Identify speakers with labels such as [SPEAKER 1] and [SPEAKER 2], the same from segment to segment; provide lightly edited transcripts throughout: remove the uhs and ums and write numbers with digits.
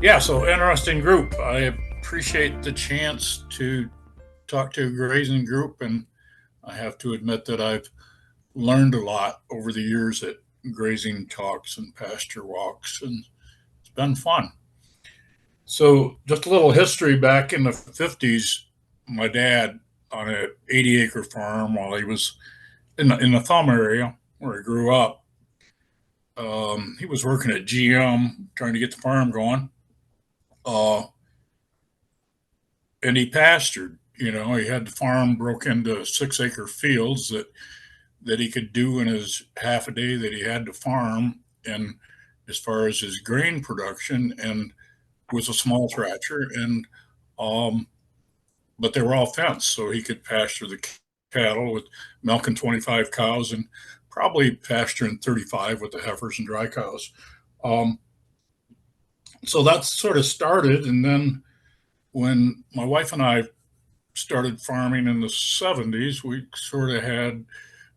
[SPEAKER 1] Yeah, so interesting group. I appreciate the chance to talk to a grazing group, and I have to admit that I've learned a lot over the years at grazing talks and pasture walks, and it's been fun. So, just a little history back in the 50s, my dad on an 80-acre farm while he was in the Thumb area where I grew up, he was working at GM trying to get the farm going. Uh, and he pastured. You know, he had the farm broke into 6 acre fields that he could do in his half a day that he had to farm, and as far as his grain production, and with a small tractor, and um, but they were all fenced, so he could pasture the cattle with milking 25 cows and probably pasturing 35 with the heifers and dry cows. Um, so that sort of started, and then when my wife and I started farming in the 70s, we sort of had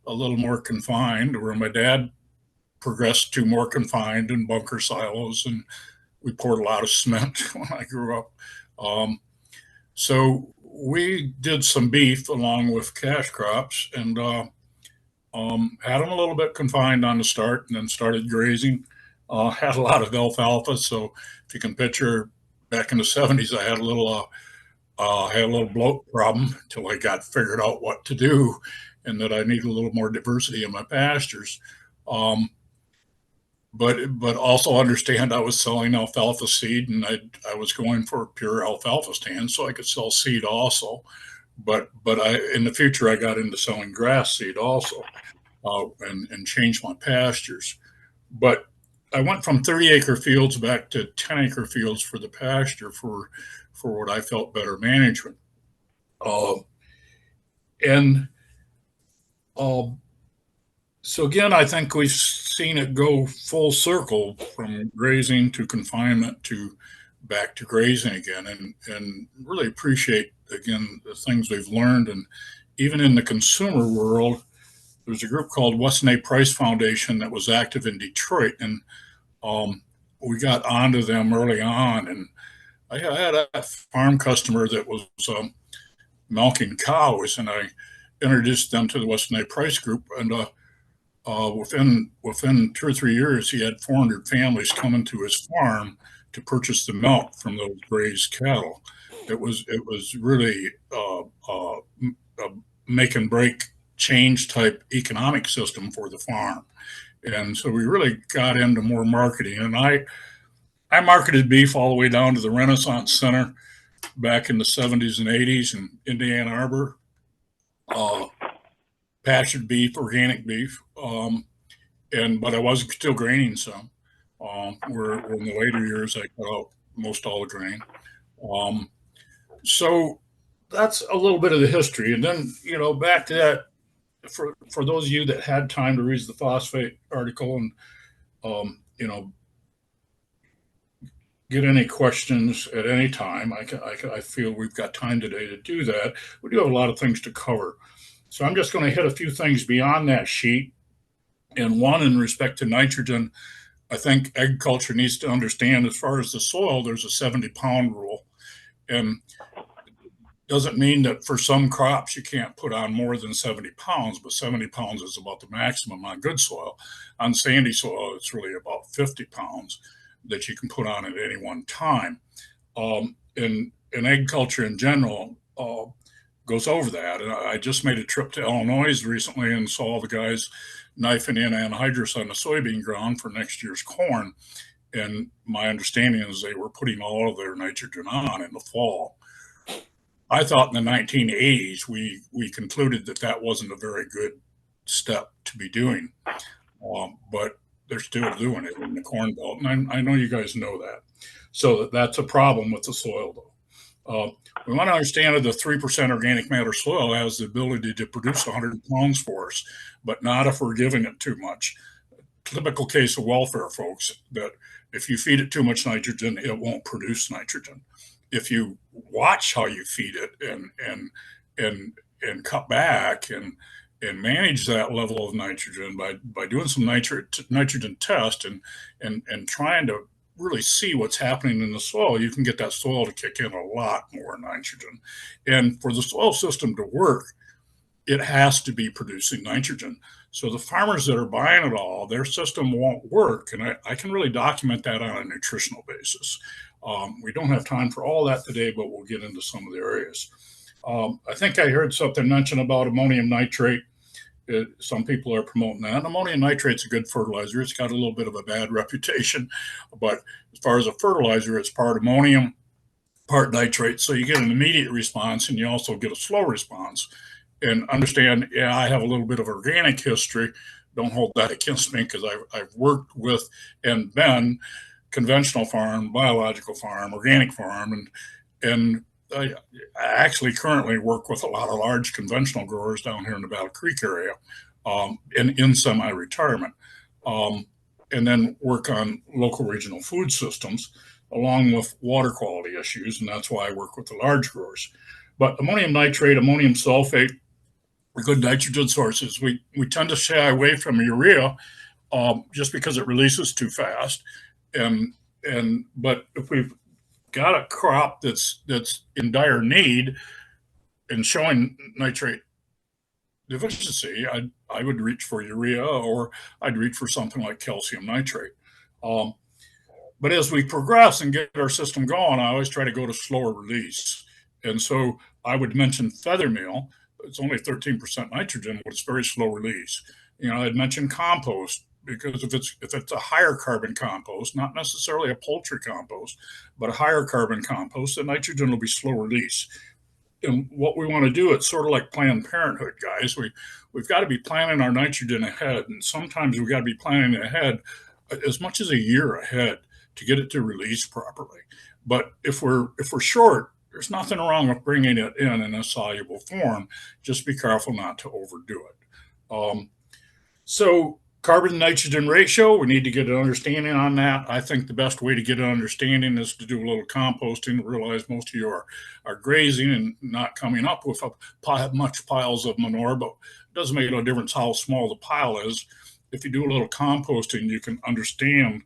[SPEAKER 1] a little more confined, where my dad progressed to more confined and bunker silos, and we poured a lot of cement when I grew up. Um, so we did some beef along with cash crops, and had them a little bit confined on the start, and then started grazing. Had a lot of alfalfa, so if you can picture, back in the 70s, I had a little bloat problem until I got figured out what to do, and that I needed a little more diversity in my pastures. Um, but also understand I was selling alfalfa seed, and I was going for a pure alfalfa stand so I could sell seed also. But I in the future I got into selling grass seed also, and changed my pastures. But I went from 30-acre fields back to 10-acre fields for the pasture for what I felt better management. Uh, and uh, so again, I think we've seen it go full circle from grazing to confinement to back to grazing again, and really appreciate again the things we've learned. And even in the consumer world, there's a group called Weston A. Price Foundation that was active in Detroit, and um, we got onto them early on. And I had a farm customer that was milking cows, and I introduced them to the Weston A. Price group, and within 2 or 3 years, he had 400 families coming to his farm to purchase the milk from those grazed cattle. It was really a make and break change type economic system for the farm, and so we really got into more marketing. And I marketed beef all the way down to the Renaissance Center back in the 70s and 80s in Indiana Harbor. Uh, Pastured beef, organic beef. And but I was still graining some. Where in the later years I cut out most all the grain. Um, so that's a little bit of the history, and then back to that for those of you that had time to read the phosphate article, and get any questions at any time. I feel we've got time today to do that. We do have a lot of things to cover, so I'm just going to hit a few things beyond that sheet. And one, in respect to nitrogen, I think agriculture needs to understand, as far as the soil, there's a 70-pound rule. And doesn't mean that for some crops you can't put on more than 70 pounds, but 70 pounds is about the maximum on good soil. On sandy soil, it's really about 50 pounds that you can put on at any one time. In agriculture in general, goes over that. And I just made a trip to Illinois recently and saw the guys knifing in anhydrous on the soybean ground for next year's corn. And my understanding is they were putting all of their nitrogen on in the fall. I thought in the 1980s we concluded that that wasn't a very good step to be doing, but they're still doing it in the Corn Belt, and I know you guys know that. So that's a problem with the soil, though. We want to understand that the 3% organic matter soil has the ability to produce 100 pounds for us, but not if we're giving it too much. Typical case of welfare, folks, that if you feed it too much nitrogen, it won't produce nitrogen. If you watch how you feed it, and cut back and manage that level of nitrogen by doing some nitrogen test, and trying to really see what's happening in the soil, you can get that soil to kick in a lot more nitrogen. And for the soil system to work, it has to be producing nitrogen. So the farmers that are buying it all, their system won't work. And I can really document that on a nutritional basis. We don't have time for all that today, but we'll get into some of the areas. I think I heard something mentioned about ammonium nitrate. Some people are promoting that. Ammonium nitrate's a good fertilizer. It's got a little bit of a bad reputation, but as far as a fertilizer, it's part ammonium, part nitrate. So you get an immediate response and you also get a slow response. And understand, yeah, I have a little bit of organic history. Don't hold that against me because I've worked with and been conventional farm, biological farm, organic farm, and I actually currently work with a lot of large conventional growers down here in the Battle Creek area, in semi-retirement, and then work on local regional food systems along with water quality issues, and that's why I work with the large growers. But ammonium nitrate, ammonium sulfate are good nitrogen sources. We tend to shy away from urea just because it releases too fast, but if we've got a crop that's in dire need and showing nitrate deficiency, I would reach for urea, or I'd reach for something like calcium nitrate. But as we progress and get our system going, I always try to go to slower release. And so I would mention feather meal. It's only 13% nitrogen, but it's very slow release. I'd mention compost, because if it's a higher carbon compost, not necessarily a poultry compost, but a higher carbon compost, the nitrogen will be slow release. And what we want to do, it's sort of like Planned Parenthood, guys. We've got to be planning our nitrogen ahead, and sometimes we've got to be planning ahead as much as a year ahead to get it to release properly. But if we're short, there's nothing wrong with bringing it in a soluble form. Just be careful not to overdo it. So carbon nitrogen ratio, we need to get an understanding on that. I think the best way to get an understanding is to do a little composting, realize most of you are grazing and not coming up with much piles of manure, but it doesn't make no difference how small the pile is. If you do a little composting, you can understand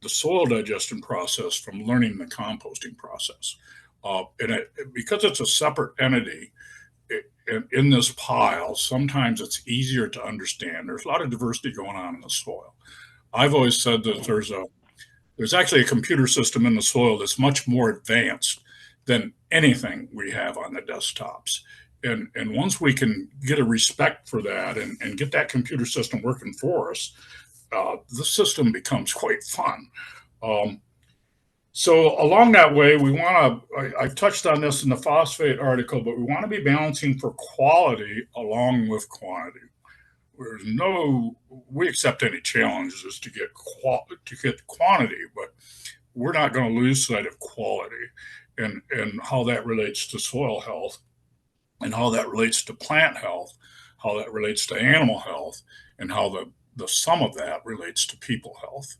[SPEAKER 1] the soil digestion process from learning the composting process. Because it's a separate entity, in this pile, sometimes it's easier to understand. There's a lot of diversity going on in the soil. I've always said that there's actually a computer system in the soil that's much more advanced than anything we have on the desktops. And once we can get a respect for that and get that computer system working for us, the system becomes quite fun. So along that way, we want to, I've touched on this in the phosphate article, but we want to be balancing for quality along with quantity. We accept any challenges to get quantity, but we're not going to lose sight of quality and how that relates to soil health and how that relates to plant health, how that relates to animal health, and how the sum of that relates to people health.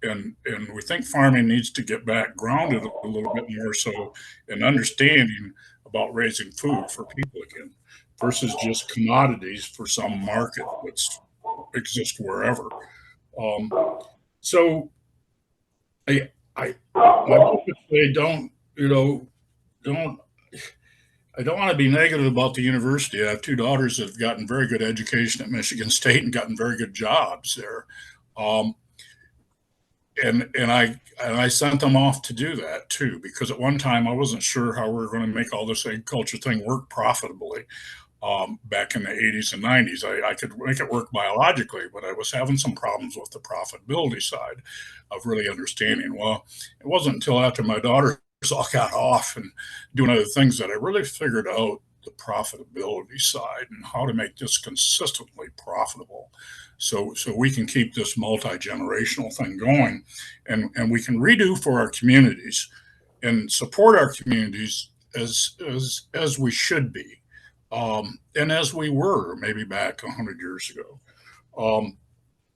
[SPEAKER 1] And we think farming needs to get back grounded a little bit more so in understanding about raising food for people again versus just commodities for some market that's exist wherever. So my hope is they don't, I don't want to be negative about the university. I have two daughters that have gotten very good education at Michigan State and gotten very good jobs there. And I sent them off to do that too, because at one time I wasn't sure how we were going to make all this agriculture thing work profitably. Back in the 80s and 90s, I could make it work biologically, but I was having some problems with the profitability side of really understanding. Well, it wasn't until after my daughters all got off and doing other things that I really figured out the profitability side and how to make this consistently profitable. So we can keep this multi-generational thing going, and we can redo for our communities and support our communities as we should be, and as we were maybe back 100 years ago,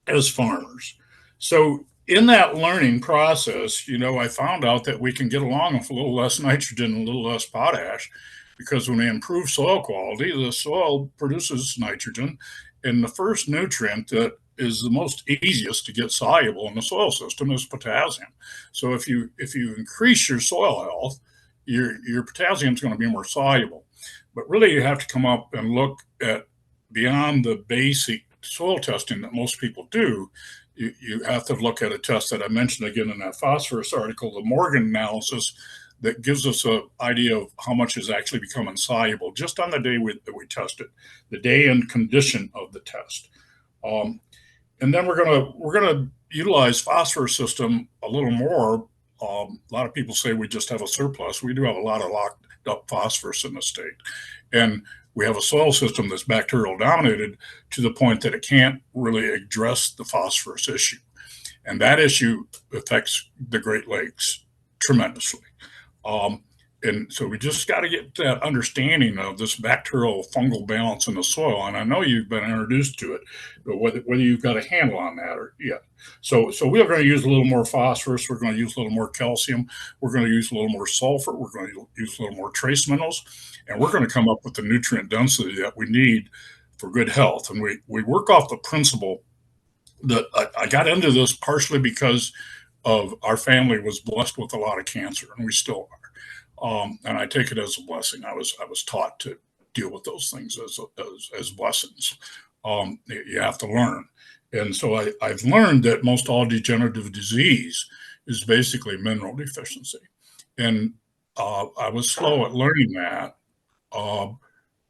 [SPEAKER 1] as farmers. So in that learning process, I found out that we can get along with a little less nitrogen and a little less potash, because when we improve soil quality, the soil produces nitrogen. And the first nutrient that is the most easiest to get soluble in the soil system is potassium. So if you increase your soil health, your potassium is going to be more soluble. But really, you have to come up and look at beyond the basic soil testing that most people do. You have to look at a test that I mentioned again in that phosphorus article, the Morgan analysis, that gives us an idea of how much is actually becoming soluble just on the day that we test it, the day and condition of the test. Um, and then we're gonna utilize phosphorus system a little more. A lot of people say we just have a surplus. We do have a lot of locked up phosphorus in the state, and we have a soil system that's bacterial dominated to the point that it can't really address the phosphorus issue, and that issue affects the Great Lakes tremendously. Um, and so we just got to get that understanding of this bacterial fungal balance in the soil. And I know you've been introduced to it, but whether you've got a handle on that or yeah. So we're going to use a little more phosphorus. We're going to use a little more calcium. We're going to use a little more sulfur. We're going to use a little more trace minerals, and we're going to come up with the nutrient density that we need for good health. And we work off the principle that I got into this partially because of our family was blessed with a lot of cancer, and we still are. And I take it as a blessing. I was taught to deal with those things as blessings. You have to learn, and so I've learned that most all degenerative disease is basically mineral deficiency, and I was slow at learning that, uh,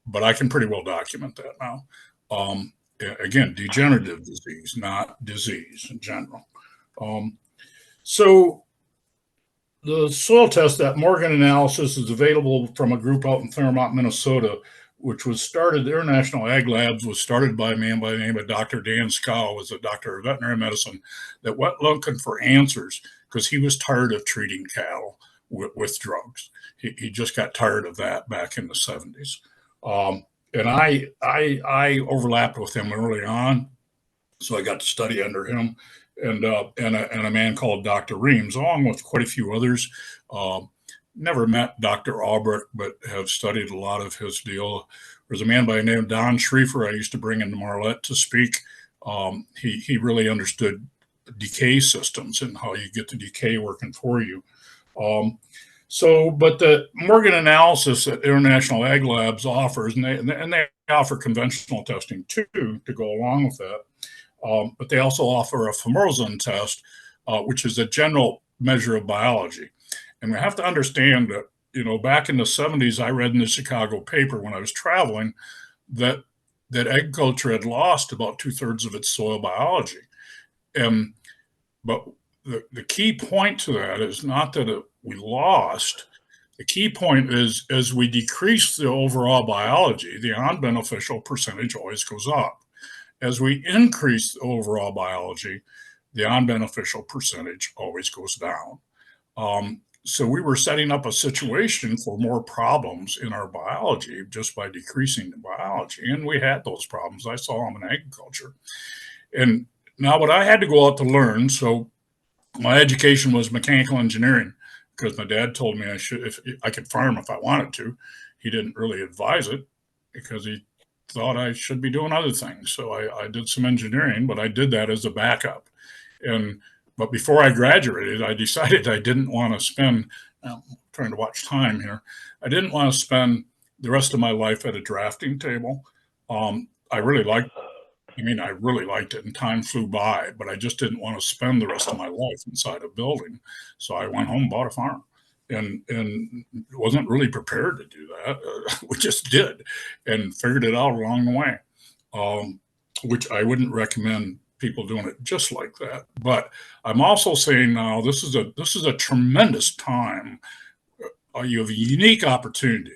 [SPEAKER 1] but I can pretty well document that now. Again, degenerative disease, not disease in general. Um, so the soil test, that Morgan analysis, is available from a group out in Fairmont, Minnesota, which was started. The International Ag Labs was started by a man by the name of Dr. Dan Scow, was a doctor of veterinary medicine that went looking for answers because he was tired of treating cattle with drugs. He just got tired of that back in the 70s. And I overlapped with him early on, so I got to study under him, and a man called Dr. Reams, along with quite a few others. Um, Never met Dr. Albrecht, but have studied a lot of his deal. There's a man by the name of Don Schriefer I used to bring into Marlette to speak. He really understood decay systems and how you get the decay working for you. Um, but the Morgan analysis that International Ag Labs offers, and they offer conventional testing too to go along with that. But they also offer a Formosan test, which is a general measure of biology. And we have to understand that, back in the 70s, I read in the Chicago paper when I was traveling that agriculture had lost about 2/3 of its soil biology. And but the key point to that is not that we lost. The key point is as we decrease the overall biology, the non-beneficial percentage always goes up. As we increase the overall biology, the unbeneficial percentage always goes down. So we were setting up a situation for more problems in our biology just by decreasing the biology. And we had those problems. I saw them in agriculture. And now what I had to go out to learn, so my education was mechanical engineering because my dad told me if I could farm if I wanted to. He didn't really advise it because he thought I should be doing other things. So I did some engineering, but I did that as a backup. But before I graduated, I decided I didn't want to spend, I'm trying to watch time here, I didn't want to spend the rest of my life at a drafting table. I really liked I really liked it and time flew by, but I just didn't want to spend the rest of my life inside a building. So I went home and bought a farm and wasn't really prepared to do that. We just did and figured it out along the way, which I wouldn't recommend people doing it just like that. But I'm also saying now this is a tremendous time. You have a unique opportunity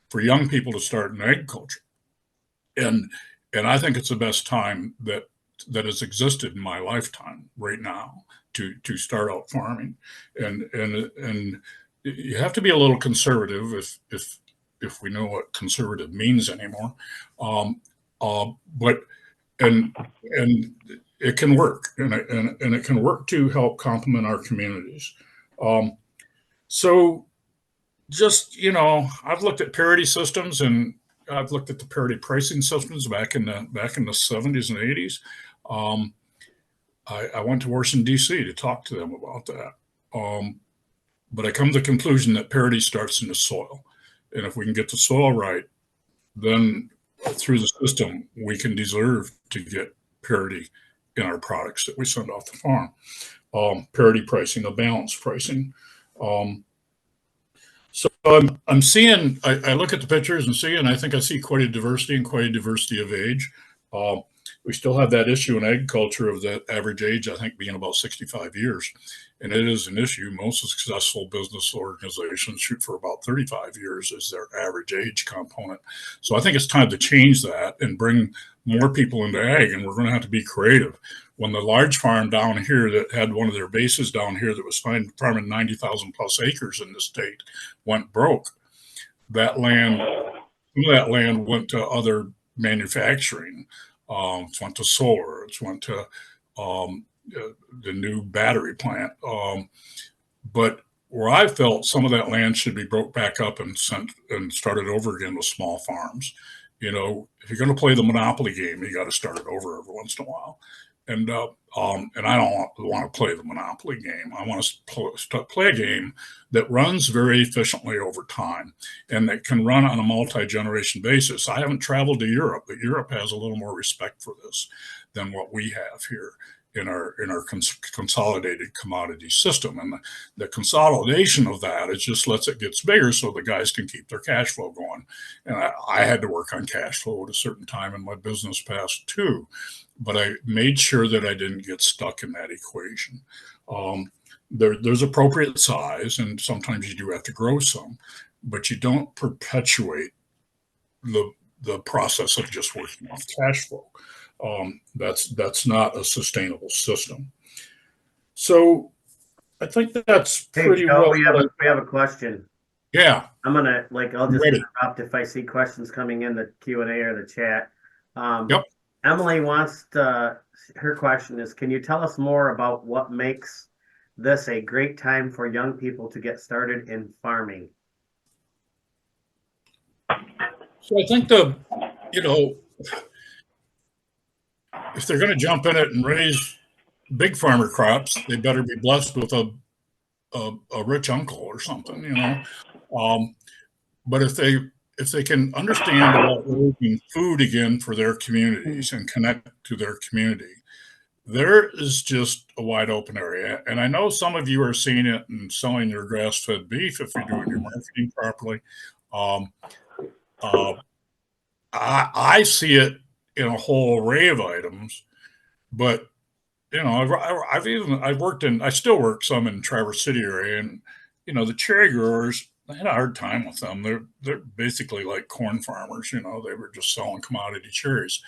[SPEAKER 1] for young people to start in agriculture, and I think it's the best time that has existed in my lifetime right now to start out farming, and you have to be a little conservative if we know what conservative means anymore, but and it can work, and it can work to help complement our communities. Um, so just I've looked at parity systems and I've looked at the parity pricing systems back in the 70s and 80s. Um, I went to Washington, D.C. to talk to them about that. But I come to the conclusion that parity starts in the soil. And if we can get the soil right, then through the system, we can deserve to get parity in our products that we send off the farm. Parity pricing, a balanced pricing. Um, so I'm seeing, I look at the pictures and see, and I think I see quite a diversity and quite a diversity of age. Um, we still have that issue in agriculture of the average age, I think, being about 65 years. And it is an issue. Most successful business organizations shoot for about 35 years as their average age component. So I think it's time to change that and bring more people into ag, and we're going to have to be creative. When the large farm down here that had one of their bases down here that was farming 90,000 plus acres in the state went broke, that land, some of that land went to other manufacturing. It went to solar. It went to the new battery plant. But where I felt some of that land should be broke back up and sent and started over again with small farms. You know, if you're going to play the monopoly game, you got to start it over every once in a while. And I don't want to play the monopoly game. I want to play a game that runs very efficiently over time and that can run on a multi-generation basis. I haven't traveled to Europe, but Europe has a little more respect for this than what we have here in our consolidated commodity system. And the consolidation of that is just lets it get bigger so the guys can keep their cash flow going. And I had to work on cash flow at a certain time in my business past too, but I made sure that I didn't get stuck in that equation. There's appropriate size, and sometimes you do have to grow some, but you don't perpetuate the process of just working off cash flow. That's not a sustainable system. So I think that's pretty
[SPEAKER 2] Joe,
[SPEAKER 1] well.
[SPEAKER 2] we have a question.
[SPEAKER 1] Yeah.
[SPEAKER 2] I'm gonna I'll just interrupt if I see questions coming in the Q&A or the chat.
[SPEAKER 1] Yep.
[SPEAKER 2] Emily wants to, her question is, can you tell us more about what makes this a great time for young people to get started in farming?
[SPEAKER 1] So I think if they're going to jump in it and raise big farmer crops, they better be blessed with a rich uncle or something, but if they can understand about raising food again for their communities and connect to their community, there is just a wide open area. And I know some of you are seeing it and selling your grass-fed beef if you're doing your marketing properly. Um, uh, I see it in a whole array of items, but I still work some in Traverse City area, and the cherry growers, I had a hard time with them. They're basically like corn farmers. They were just selling commodity cherries.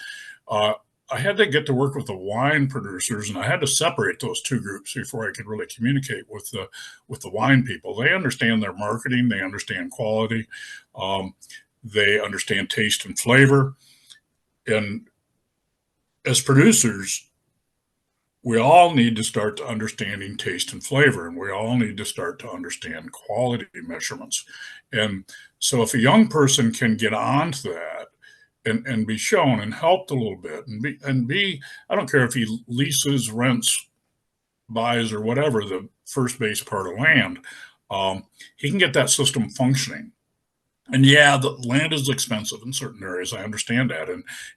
[SPEAKER 1] Uh, I had to get to work with the wine producers, and I had to separate those two groups before I could really communicate with the wine people. They understand their marketing, they understand quality, they understand taste and flavor, and as producers, we all need to start to understanding taste and flavor, and we all need to start to understand quality measurements. And so if a young person can get onto that and be shown and helped a little bit and be I don't care if he leases, rents, buys, or whatever the first base part of land, he can get that system functioning. And yeah, the land is expensive in certain areas. I understand that,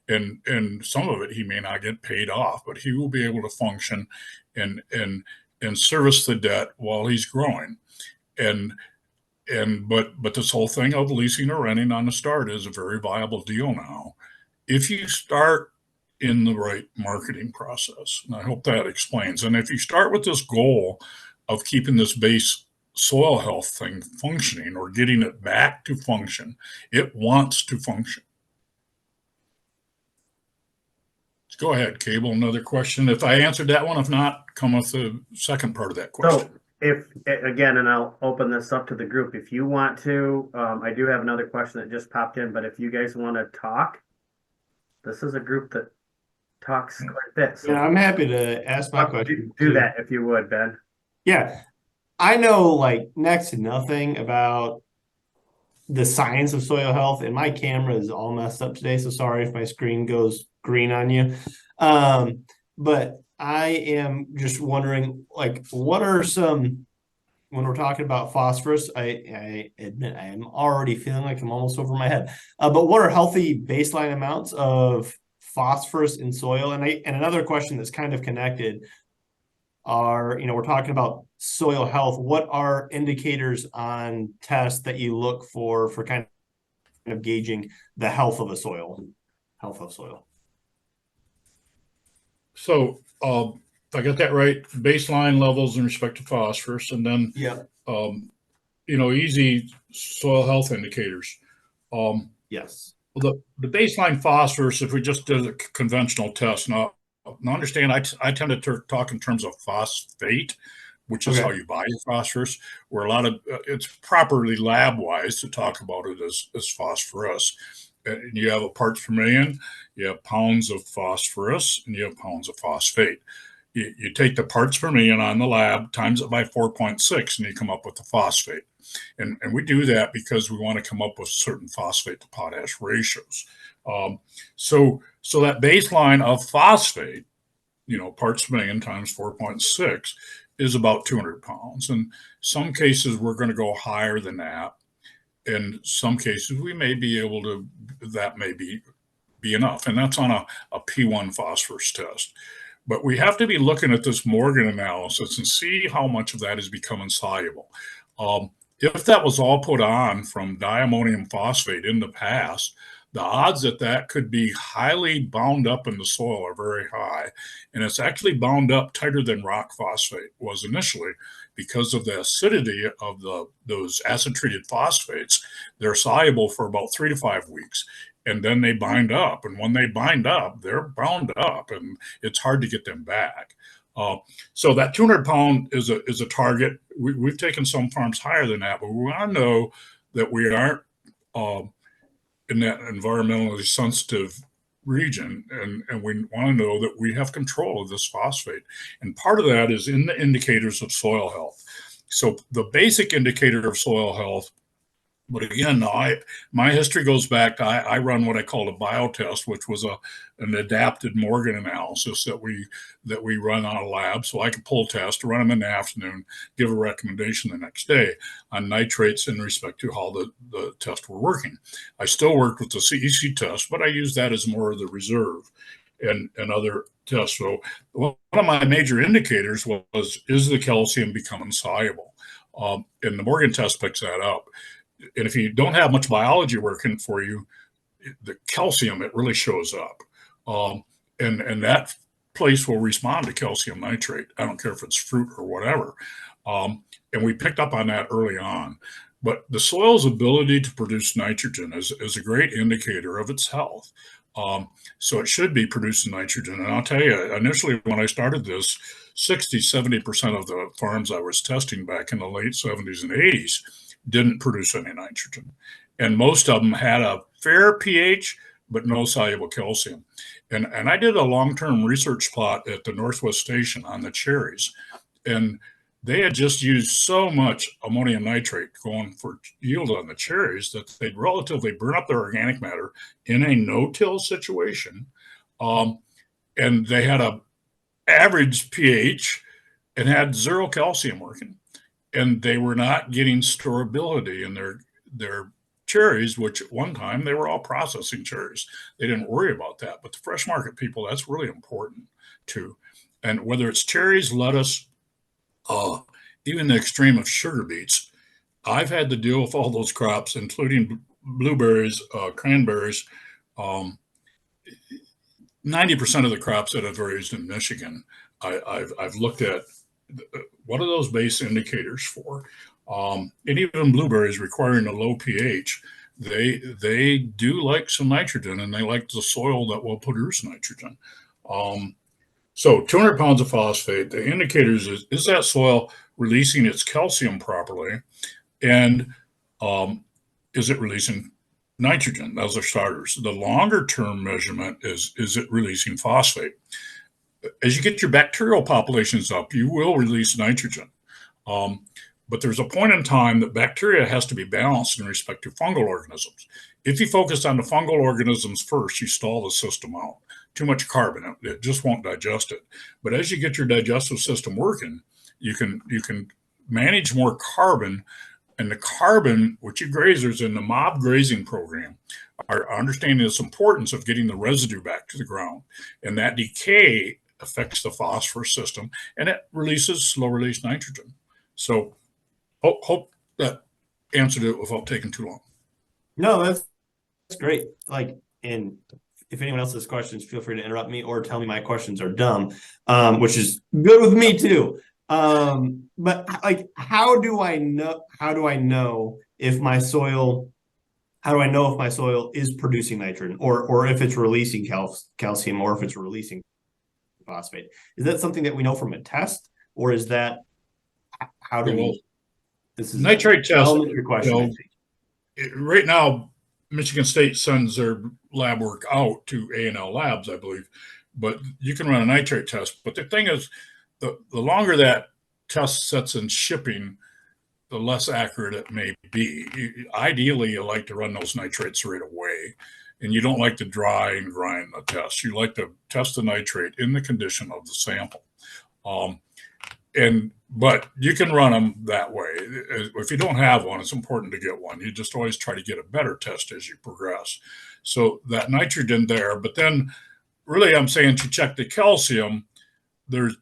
[SPEAKER 1] and some of it he may not get paid off, but he will be able to function and service the debt while he's growing. And but this whole thing of leasing or renting on the start is a very viable deal now, if you start in the right marketing process. And I hope that explains. And if you start with this goal of keeping this base soil health thing functioning or getting it back to function, it wants to function. Let's go ahead, Cable. Another question. If I answered that one, if not, come with the second part of that question.
[SPEAKER 2] So if, again, and I'll open this up to the group, if you want to, I do have another question that just popped in, but if you guys want to talk, this is a group that talks quite a bit. So
[SPEAKER 3] yeah, I'm happy to ask my question.
[SPEAKER 2] Do that if you would, Ben.
[SPEAKER 3] Yeah. I know like next to nothing about the science of soil health, and my camera is all messed up today, so sorry if my screen goes green on you. but I am just wondering, like, what are some, when we're talking about phosphorus, I admit I am already feeling like I'm almost over my head. But what are healthy baseline amounts of phosphorus in soil? And another question that's kind of connected are, we're talking about soil health. What are indicators on tests that you look for kind of gauging the health of a soil, health of soil?
[SPEAKER 1] So if I got that right, baseline levels in respect to phosphorus, and then
[SPEAKER 3] Yeah.
[SPEAKER 1] easy soil health indicators.
[SPEAKER 3] Yes.
[SPEAKER 1] Well, the baseline phosphorus, if we just did a conventional test, now understand, I tend to talk in terms of phosphate, which is how
[SPEAKER 3] Okay.
[SPEAKER 1] you buy your phosphorus, where a lot of it's properly lab wise to talk about it as phosphorus. And you have a parts per million, you have pounds of phosphorus, and you have pounds of phosphate. You take the parts per million on the lab, times it by 4.6, and you come up with the phosphate. And we do that because we want to come up with certain phosphate to potash ratios. So that baseline of phosphate, parts per million times 4.6 is about 200 pounds. In some cases, we're going to go higher than that. In some cases, we may be able to, that may be enough. And that's on a P1 phosphorus test. But we have to be looking at this Morgan analysis and see how much of that is becoming soluble. If that was all put on from diammonium phosphate in the past, the odds that that could be highly bound up in the soil are very high. And it's actually bound up tighter than rock phosphate was initially because of the acidity of those acid-treated phosphates. They're soluble for about 3 to 5 weeks. And then they bind up. And when they bind up, they're bound up, and it's hard to get them back. So that 200-pound is a target. We've taken some farms higher than that, but we want to know that we aren't in that environmentally sensitive region, and we want to know that we have control of this phosphate. And part of that is in the indicators of soil health. So the basic indicator of soil health, but again, my history goes back to I run what I call a biotest, which was an adapted Morgan analysis that we run on a lab. So I could pull tests, run them in the afternoon, give a recommendation the next day on nitrates in respect to how the tests were working. I still worked with the CEC test, but I use that as more of the reserve and other tests. So one of my major indicators was, is the calcium becoming soluble? And the Morgan test picks that up. And if you don't have much biology working for you, the calcium, it really shows up. And that place will respond to calcium nitrate. I don't care if it's fruit or whatever. And we picked up on that early on. But the soil's ability to produce nitrogen is a great indicator of its health. So it should be producing nitrogen. And I'll tell you, initially when I started this, 60-70% of the farms I was testing back in the late 70s and 80s didn't produce any nitrogen. And most of them had a fair pH, but no soluble calcium. And I did a long-term research plot at the Northwest Station on the cherries. And they had just used so much ammonium nitrate going for yield on the cherries that they'd relatively burn up their organic matter in a no-till situation. And they had a average pH and had zero calcium working. And they were not getting storability in their cherries, which at one time they were all processing cherries. They didn't worry about that. But the fresh market people, that's really important too. And whether it's cherries, lettuce, even the extreme of sugar beets, I've had to deal with all those crops, including blueberries, cranberries. 90% of the crops that I've raised in Michigan, I've looked at what are those base indicators for? And even blueberries requiring a low pH, they do like some nitrogen, and they like the soil that will produce nitrogen. So 200 pounds of phosphate, the indicators is that soil releasing its calcium properly, and is it releasing nitrogen? Those are starters. The longer term measurement is it releasing phosphate? As you get your bacterial populations up, you will release nitrogen. But there's a point in time that bacteria has to be balanced in respect to fungal organisms. If you focus on the fungal organisms first, you stall the system out. too much carbon. It just won't digest it. But as you get your digestive system working, you can manage more carbon. And the carbon, which you grazers in the mob grazing program are understanding this importance of getting the residue back to the ground. And that decay affects the phosphorus system, and it releases slow release nitrogen. So hope that answered it without taking too long.
[SPEAKER 3] No, that's great. Like, and if anyone else has questions, feel free to interrupt me or tell me my questions are dumb, which is good with me too. But like, how do I know if my soil, how do I know if my soil is producing nitrogen or if it's releasing calcium or if it's releasing phosphate? Is that something that we know from a test, or is that, how do we, this is
[SPEAKER 1] nitrate test,
[SPEAKER 3] your question,
[SPEAKER 1] right now, Michigan State sends their lab work out to A&L Labs, I believe, but you can run a nitrate test. But the thing is, the longer that test sets in shipping, the less accurate it may be. Ideally, you like to run those nitrates right away, and you don't like to dry and grind the test. You like to test the nitrate in the condition of the sample. But you can run them that way. If you don't have one, it's important to get one. You just always try to get a better test as you progress. So that nitrogen there, but then really I'm saying to check the calcium, there's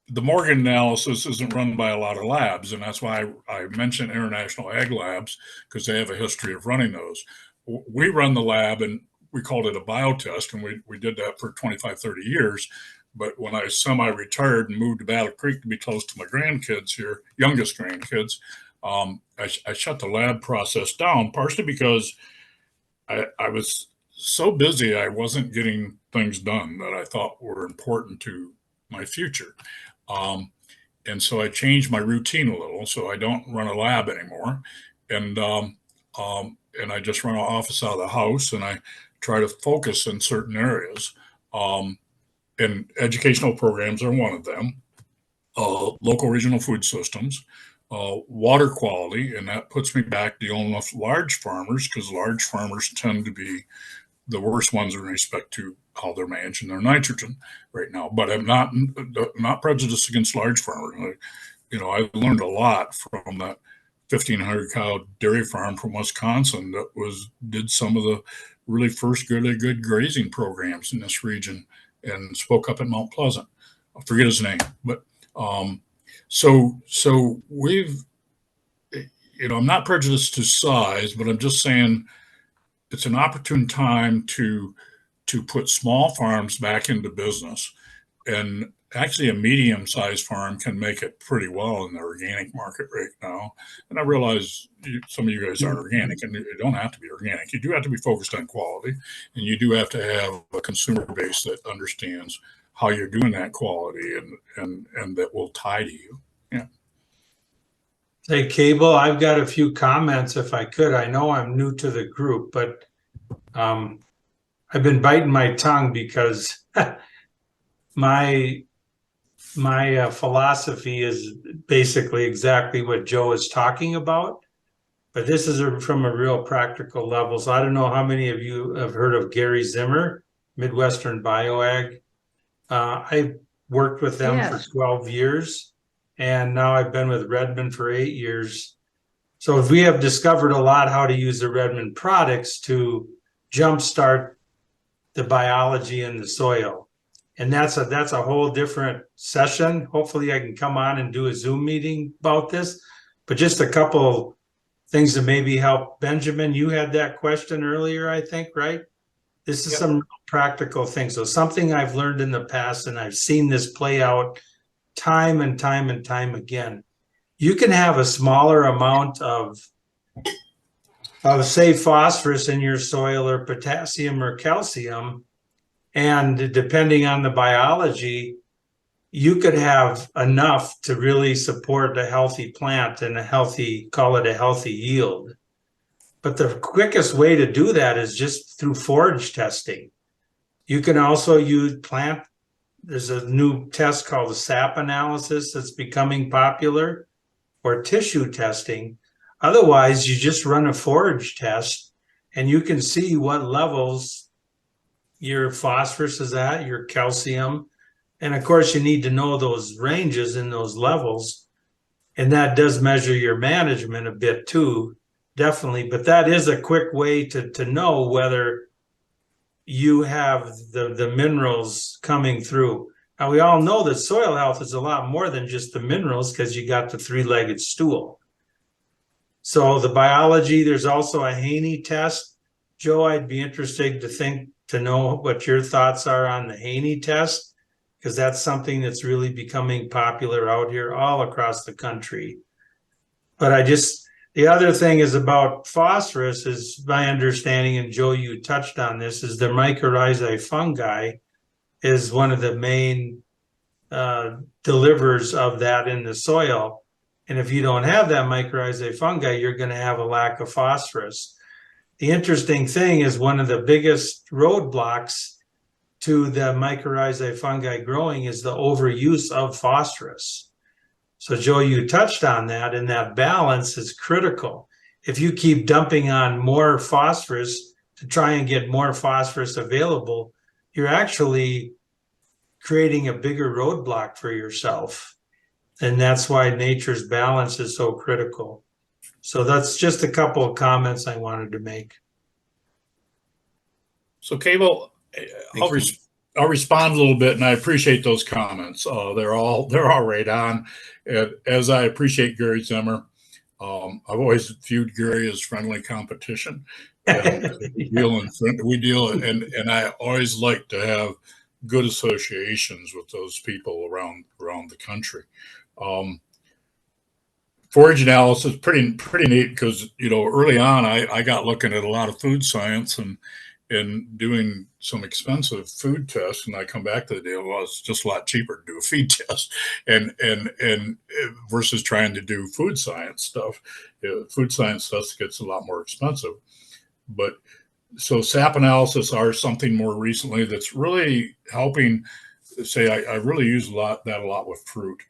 [SPEAKER 1] the Morgan analysis isn't run by a lot of labs, and that's why I mentioned International Ag Labs, because they have a history of running those. We run the lab, and we called it a biotest, and we did that for 25, 30 years. But when I semi-retired and moved to Battle Creek to be close to my grandkids here, youngest grandkids, I shut the lab process down, partially because I was so busy I wasn't getting things done that I thought were important to my future. And so I changed my routine a little. So I don't run a lab anymore. And I just run an office out of the house, and I try to focus in certain areas. And educational programs are one of them. Local regional food systems, water quality, and that puts me back dealing with large farmers, because large farmers tend to be the worst ones in respect to how they're managing their nitrogen right now. But I'm not prejudiced against large farmers. I learned a lot from that 1,500 cow dairy farm from Wisconsin that did some of the really first really good grazing programs in this region, and spoke up at Mount Pleasant. I forget his name, but so we've, I'm not prejudiced to size, but I'm just saying it's an opportune time to put small farms back into business. And actually a medium-sized farm can make it pretty well in the organic market right now. And I realize some of you guys aren't organic, and you don't have to be organic. You do have to be focused on quality, and you do have to have a consumer base that understands how you're doing that quality and that will tie to you. Yeah.
[SPEAKER 4] Hey, Cable, I've got a few comments if I could. I know I'm new to the group, but I've been biting my tongue because my philosophy is basically exactly what Joe is talking about, but this is from a real practical level. So I don't know how many of you have heard of Gary Zimmer, Midwestern Bioag. I worked with them for 12 years, and now I've been with Redmond for 8 years. So we have discovered a lot how to use the Redmond products to jumpstart the biology in the soil. And that's a whole different session. Hopefully I can come on and do a Zoom meeting about this, but just a couple things to maybe help. Benjamin, you had that question earlier, I think, right? This is some practical things. So something I've learned in the past, and I've seen this play out time and time and time again. You can have a smaller amount of say phosphorus in your soil, or potassium or calcium, and depending on the biology, you could have enough to really support a healthy plant and call it a healthy yield. But the quickest way to do that is just through forage testing. You can also use there's a new test called the SAP analysis that's becoming popular, or tissue testing. Otherwise, you just run a forage test and you can see what levels your phosphorus is at, your calcium. And of course, you need to know those ranges and those levels. And that does measure your management a bit too, definitely. But that is a quick way to know whether you have the minerals coming through. Now, we all know that soil health is a lot more than just the minerals because you got the three-legged stool. So the biology, there's also a Haney test. Joe, I'd be interested to know what your thoughts are on the Haney test, because that's something that's really becoming popular out here all across the country. But the other thing is about phosphorus is my understanding, and Joe, you touched on this, is the mycorrhizae fungi is one of the main deliverers of that in the soil. And if you don't have that mycorrhizae fungi, you're going to have a lack of phosphorus. The interesting thing is one of the biggest roadblocks to the mycorrhizae fungi growing is the overuse of phosphorus. So Joe, you touched on that, and that balance is critical. If you keep dumping on more phosphorus to try and get more phosphorus available, you're actually creating a bigger roadblock for yourself. And that's why nature's balance is so critical. So that's just a couple of comments I wanted to make.
[SPEAKER 1] So Cable, I'll respond a little bit, and I appreciate those comments. They're all right on. And as I appreciate Gary Zimmer, I've always viewed Gary as friendly competition. And we deal, and I always like to have good associations with those people around the country. Forage analysis pretty neat because early on I got looking at a lot of food science and doing some expensive food tests, and I come back to the deal, well, it's just a lot cheaper to do a feed test and versus trying to do food science stuff. Food science stuff gets a lot more expensive. But so SAP analysis are something more recently that's really helping. Say I really use a lot with fruit.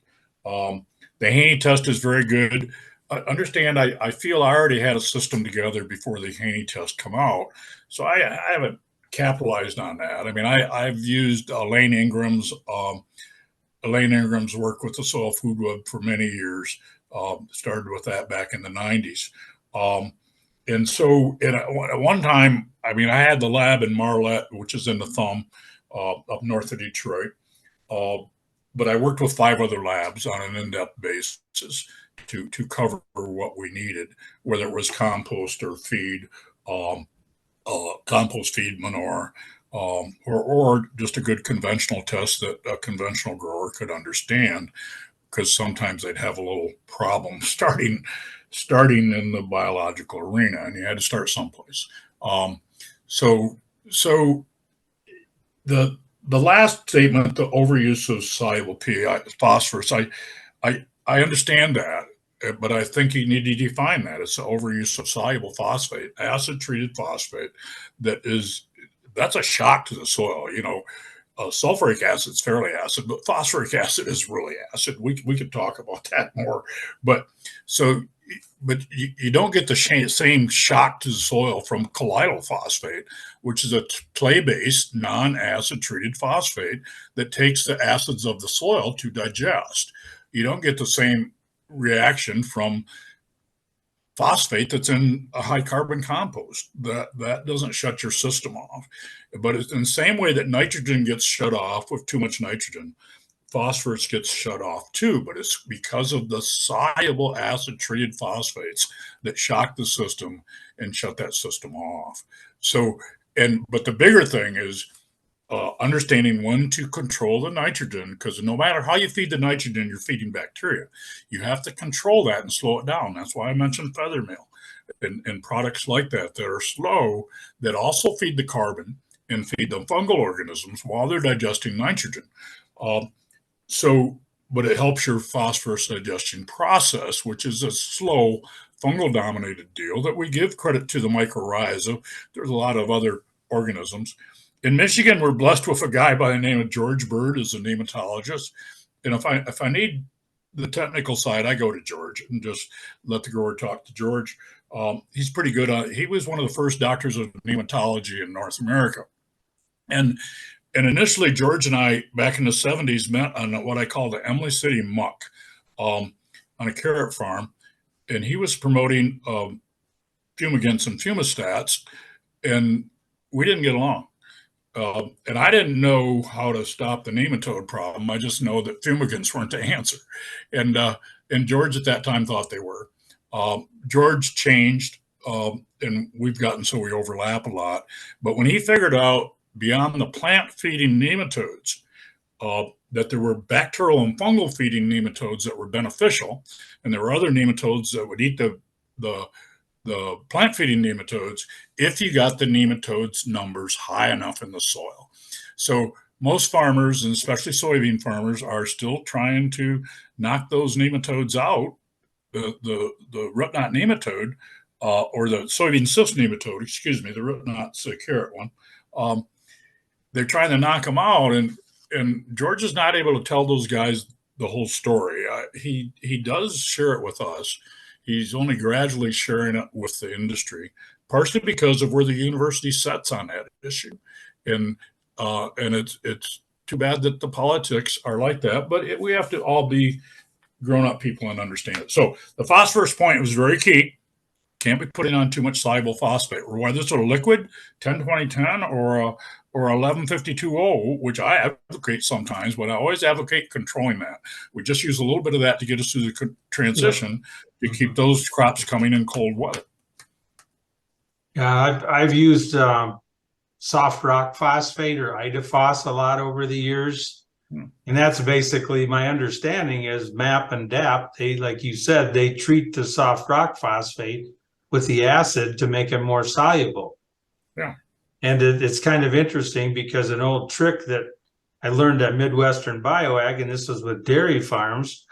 [SPEAKER 1] The Haney test is very good. Understand, I feel I already had a system together before the Haney test come out, so I haven't capitalized on that. I mean, I've used Elaine Ingram's work with the soil food web for many years. Started with that back in the 90s. And so at one time, I mean, I had the lab in Marlette, which is in the Thumb, up north of Detroit. But I worked with 5 other labs on an in-depth basis to cover what we needed, whether it was compost or feed, compost feed manure, or just a good conventional test that a conventional grower could understand, because sometimes they'd have a little problem starting in the biological arena, and you had to start someplace. So the last statement, the overuse of soluble phosphorus, I understand that, but I think you need to define that. It's the overuse of soluble phosphate, acid-treated phosphate, that's a shock to the soil. Sulfuric acid is fairly acid, but phosphoric acid is really acid. We could talk about that more, but you don't get the same shock to the soil from colloidal phosphate, which is a clay-based, non-acid treated phosphate that takes the acids of the soil to digest. You don't get the same reaction from phosphate that's in a high carbon compost. That doesn't shut your system off. But it's in the same way that nitrogen gets shut off with too much nitrogen, phosphorus gets shut off too, but it's because of the soluble acid treated phosphates that shock the system and shut that system off. But the bigger thing is understanding when to control the nitrogen, because no matter how you feed the nitrogen, you're feeding bacteria. You have to control that and slow it down. That's why I mentioned feather meal and products like that are slow, that also feed the carbon and feed the fungal organisms while they're digesting nitrogen. But it helps your phosphorus digestion process, which is a slow fungal dominated deal that we give credit to the mycorrhiza. There's a lot of other organisms. In Michigan, we're blessed with a guy by the name of George Bird as a nematologist. And if I need the technical side, I go to George and just let the grower talk to George. He's pretty good. He was one of the first doctors of nematology in North America. And initially, George and I, back in the 70s, met on what I call the Emily City Muck, on a carrot farm. And he was promoting fumigants and fumostats, and we didn't get along. And I didn't know how to stop the nematode problem. I just know that fumigants weren't the answer. And George at that time thought they were. George changed, and we've gotten so we overlap a lot. But when he figured out beyond the plant feeding nematodes, that there were bacterial and fungal feeding nematodes that were beneficial, and there were other nematodes that would eat the plant feeding nematodes if you got the nematodes numbers high enough in the soil. So most farmers, and especially soybean farmers, are still trying to knock those nematodes out, the root knot nematode, or the soybean cyst nematode, excuse me, the root knot's the carrot one. They're trying to knock them out, and George is not able to tell those guys the whole story. He does share it with us. He's only gradually sharing it with the industry, partially because of where the university sets on that issue, and it's too bad that the politics are like that. But we have to all be grown-up people and understand it. So the phosphorus point was very key. Can't be putting on too much soluble phosphate, or whether it's a liquid 10-20-10 or 11-52-0, which I advocate sometimes, but I always advocate controlling that. We just use a little bit of that to get us through the transition to keep those crops coming in cold weather.
[SPEAKER 4] Yeah, I've used soft rock phosphate or Idafos a lot over the years. And that's basically my understanding is MAP and DAP, they, like you said, they treat the soft rock phosphate with the acid to make it more soluble.
[SPEAKER 1] Yeah.
[SPEAKER 4] And it's kind of interesting because an old trick that I learned at Midwestern Bioag, and this was with dairy farms,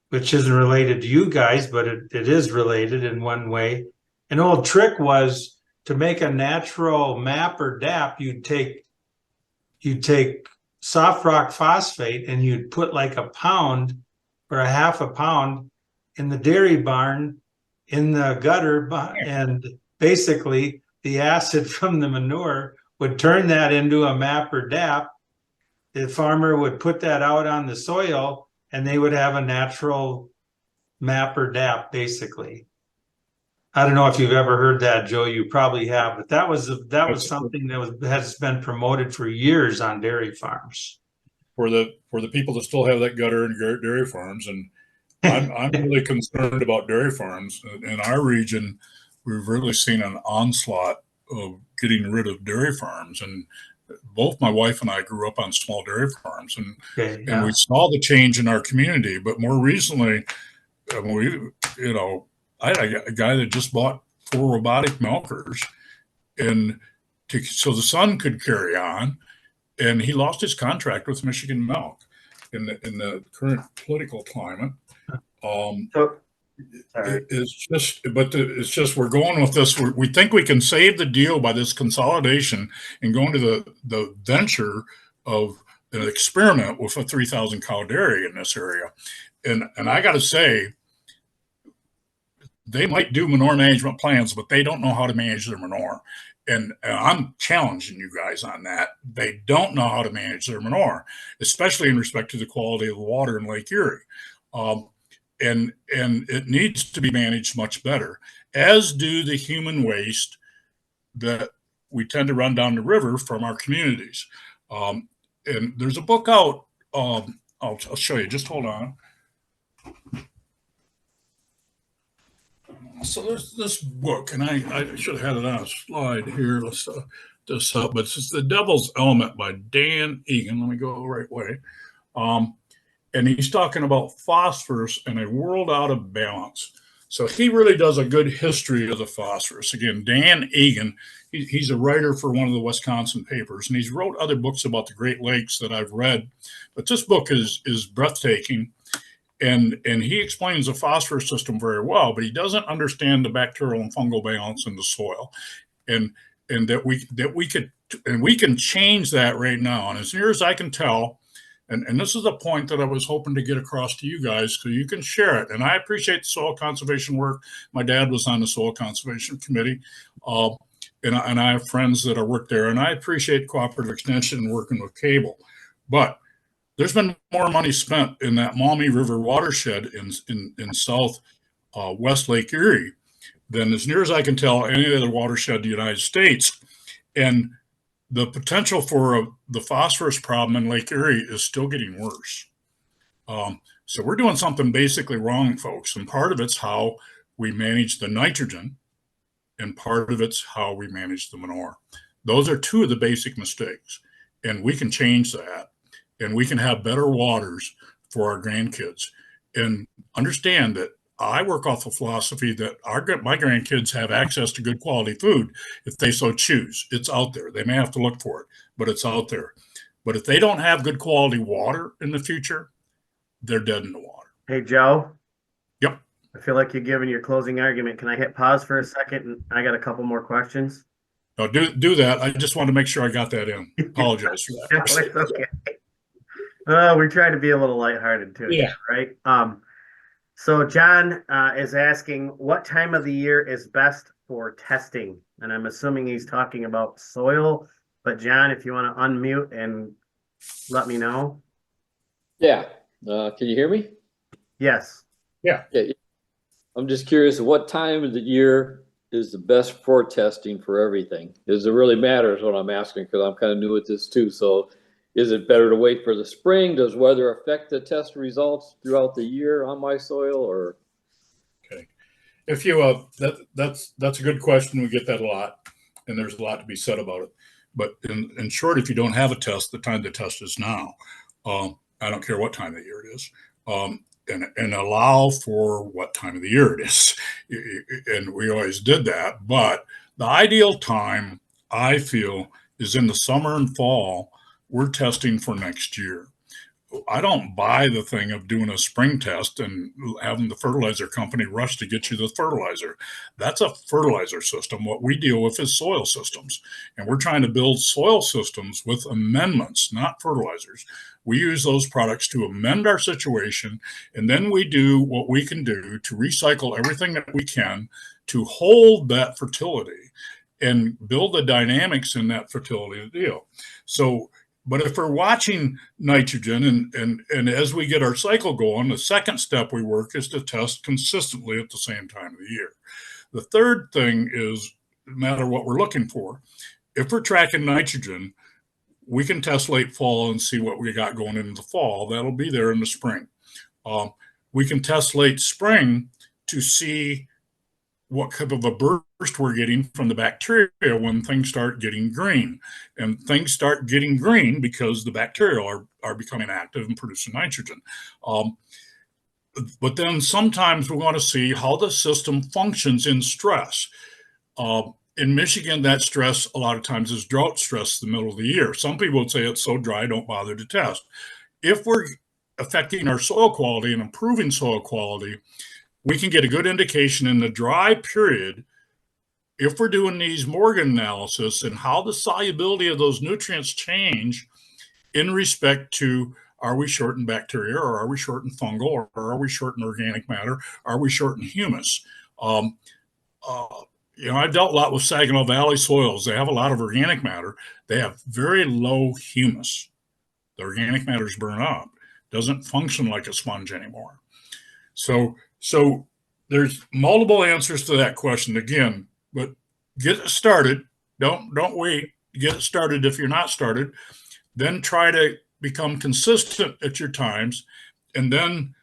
[SPEAKER 4] which isn't related to you guys, but it is related in one way. An old trick was to make a natural MAP or DAP, you'd take soft rock phosphate and you'd put like a pound or a half a pound in the dairy barn in the gutter, and basically the acid from the manure would turn that into a MAP or DAP. The farmer would put that out on the soil and they would have a natural MAP or DAP basically. I don't know if you've ever heard that, Joe. You probably have, but that was something that has been promoted for years on dairy farms.
[SPEAKER 1] For the people that still have that gutter and dairy farms, and I'm really concerned about dairy farms in our region. We've really seen an onslaught of getting rid of dairy farms, and both my wife and I grew up on small dairy farms, and we saw the change in our community. But more recently, I had a guy that just bought 4 robotic milkers, and so the son could carry on, and he lost his contract with Michigan Milk in the current political climate. It's just we're going with this. We think we can save the deal by this consolidation and going to the venture of an experiment with a 3,000 cow dairy in this area, and I got to say, they might do manure management plans, but they don't know how to manage their manure. And I'm challenging you guys on that. They don't know how to manage their manure, especially in respect to the quality of the water in Lake Erie. And it needs to be managed much better, as do the human waste that we tend to run down the river from our communities. And there's a book out. I'll show you. Just hold on. So there's this book, and I should have had it on a slide here. Let's this up, but it's The Devil's Element by Dan Egan. Let me go the right way. And he's talking about phosphorus in a world out of balance. So he really does a good history of the phosphorus. Again, Dan Egan, he's a writer for one of the Wisconsin papers, and he's wrote other books about the Great Lakes that I've read. But this book is breathtaking. And he explains the phosphorus system very well, but he doesn't understand the bacterial and fungal balance in the soil, and that we can change that right now. And as near as I can tell, and this is a point that I was hoping to get across to you guys so you can share it. And I appreciate the soil conservation work. My dad was on the soil conservation committee, and I have friends that are work there, and I appreciate Cooperative Extension and working with cable, but there's been more money spent in that Maumee River watershed in south West Lake Erie than, as near as I can tell, any other watershed in the United States. And the potential for the phosphorus problem in Lake Erie is still getting worse. So we're doing something basically wrong, folks. And part of it's how we manage the nitrogen, and part of it's how we manage the manure. Those are two of the basic mistakes. And we can change that. And we can have better waters for our grandkids. And understand that I work off the philosophy that my grandkids have access to good quality food if they so choose. It's out there. They may have to look for it, but it's out there. But if they don't have good quality water in the future, they're dead in the water.
[SPEAKER 2] Hey, Joe.
[SPEAKER 1] Yep.
[SPEAKER 2] I feel like you're giving your closing argument. Can I hit pause for a second? And I got a couple more questions.
[SPEAKER 1] No, do that. I just wanted to make sure I got that in. Apologize for that.
[SPEAKER 2] No, it's okay. We try to be a little lighthearted too.
[SPEAKER 1] Yeah.
[SPEAKER 2] Right. So John is asking, what time of the year is best for testing? And I'm assuming he's talking about soil. But John, if you want to unmute and let me know.
[SPEAKER 5] Yeah. Can you hear me?
[SPEAKER 2] Yes.
[SPEAKER 1] Yeah.
[SPEAKER 5] I'm just curious, what time of the year is the best for testing for everything? Does it really matter is what I'm asking, because I'm kind of new at this too. So is it better to wait for the spring? Does weather affect the test results throughout the year on my soil, or?
[SPEAKER 1] Okay. If you that's a good question. We get that a lot, and there's a lot to be said about it. But in short, if you don't have a test, the time to test is now. I don't care what time of the year it is. And allow for what time of the year it is. And we always did that. But the ideal time, I feel, is in the summer and fall. We're testing for next year. I don't buy the thing of doing a spring test and having the fertilizer company rush to get you the fertilizer. That's a fertilizer system. What we deal with is soil systems. And we're trying to build soil systems with amendments, not fertilizers. We use those products to amend our situation. And then we do what we can do to recycle everything that we can to hold that fertility and build the dynamics in that fertility deal. So, but if we're watching nitrogen and as we get our cycle going, the second step we work is to test consistently at the same time of the year. The third thing is, no matter what we're looking for, if we're tracking nitrogen, we can test late fall and see what we got going into the fall. That'll be there in the spring. We can test late spring to see what type of a burst we're getting from the bacteria when things start getting green. And things start getting green because the bacteria are becoming active and producing nitrogen. But then sometimes we want to see how the system functions in stress. In Michigan, that stress a lot of times is drought stress in the middle of the year. Some people would say it's so dry, don't bother to test. If we're affecting our soil quality and improving soil quality, we can get a good indication in the dry period if we're doing these Morgan analysis and how the solubility of those nutrients change in respect to, are we short in bacteria, or are we short in fungal, or are we short in organic matter, are we short in humus? I've dealt a lot with Saginaw Valley soils. They have a lot of organic matter. They have very low humus. The organic matter is burned up. Doesn't function like a sponge anymore. So there's multiple answers to that question again, but get it started. Don't wait. Get it started if you're not started. Then try to become consistent at your times. And then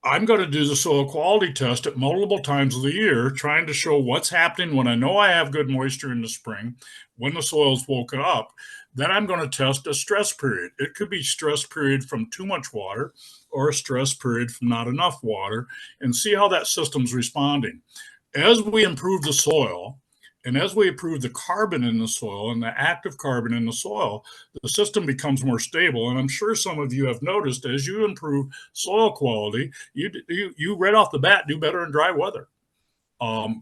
[SPEAKER 1] I'm going to do the soil quality test at multiple times of the year, trying to show what's happening when I know I have good moisture in the spring, when the soil's woken up. Then I'm going to test a stress period. It could be stress period from too much water or a stress period from not enough water, and see how that system's responding. As we improve the soil, and as we improve the carbon in the soil and the active carbon in the soil, the system becomes more stable. And I'm sure some of you have noticed, as you improve soil quality, you right off the bat do better in dry weather.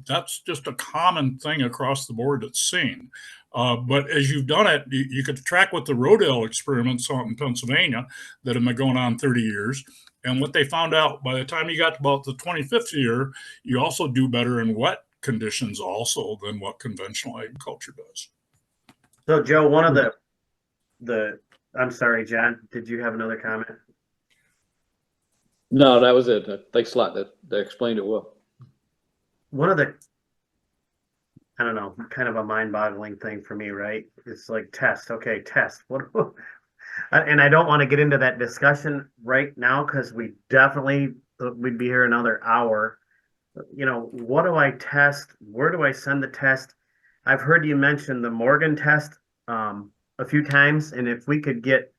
[SPEAKER 1] That's just a common thing across the board that's seen. But as you've done it, you could track what the Rodale experiments out in Pennsylvania that have been going on 30 years. And what they found out, by the time you got to about the 25th year, you also do better in wet conditions also than what conventional agriculture does.
[SPEAKER 2] So Joe, one of I'm sorry, John, did you have another comment?
[SPEAKER 5] No, that was it. Thanks a lot. That explained it well.
[SPEAKER 2] One of the, I don't know, kind of a mind-boggling thing for me, right? It's like test. Okay, test. What? And I don't want to get into that discussion right now because we definitely we'd be here another hour. You know, what do I test? Where do I send the test? I've heard you mention the Morgan test a few times, and if we could get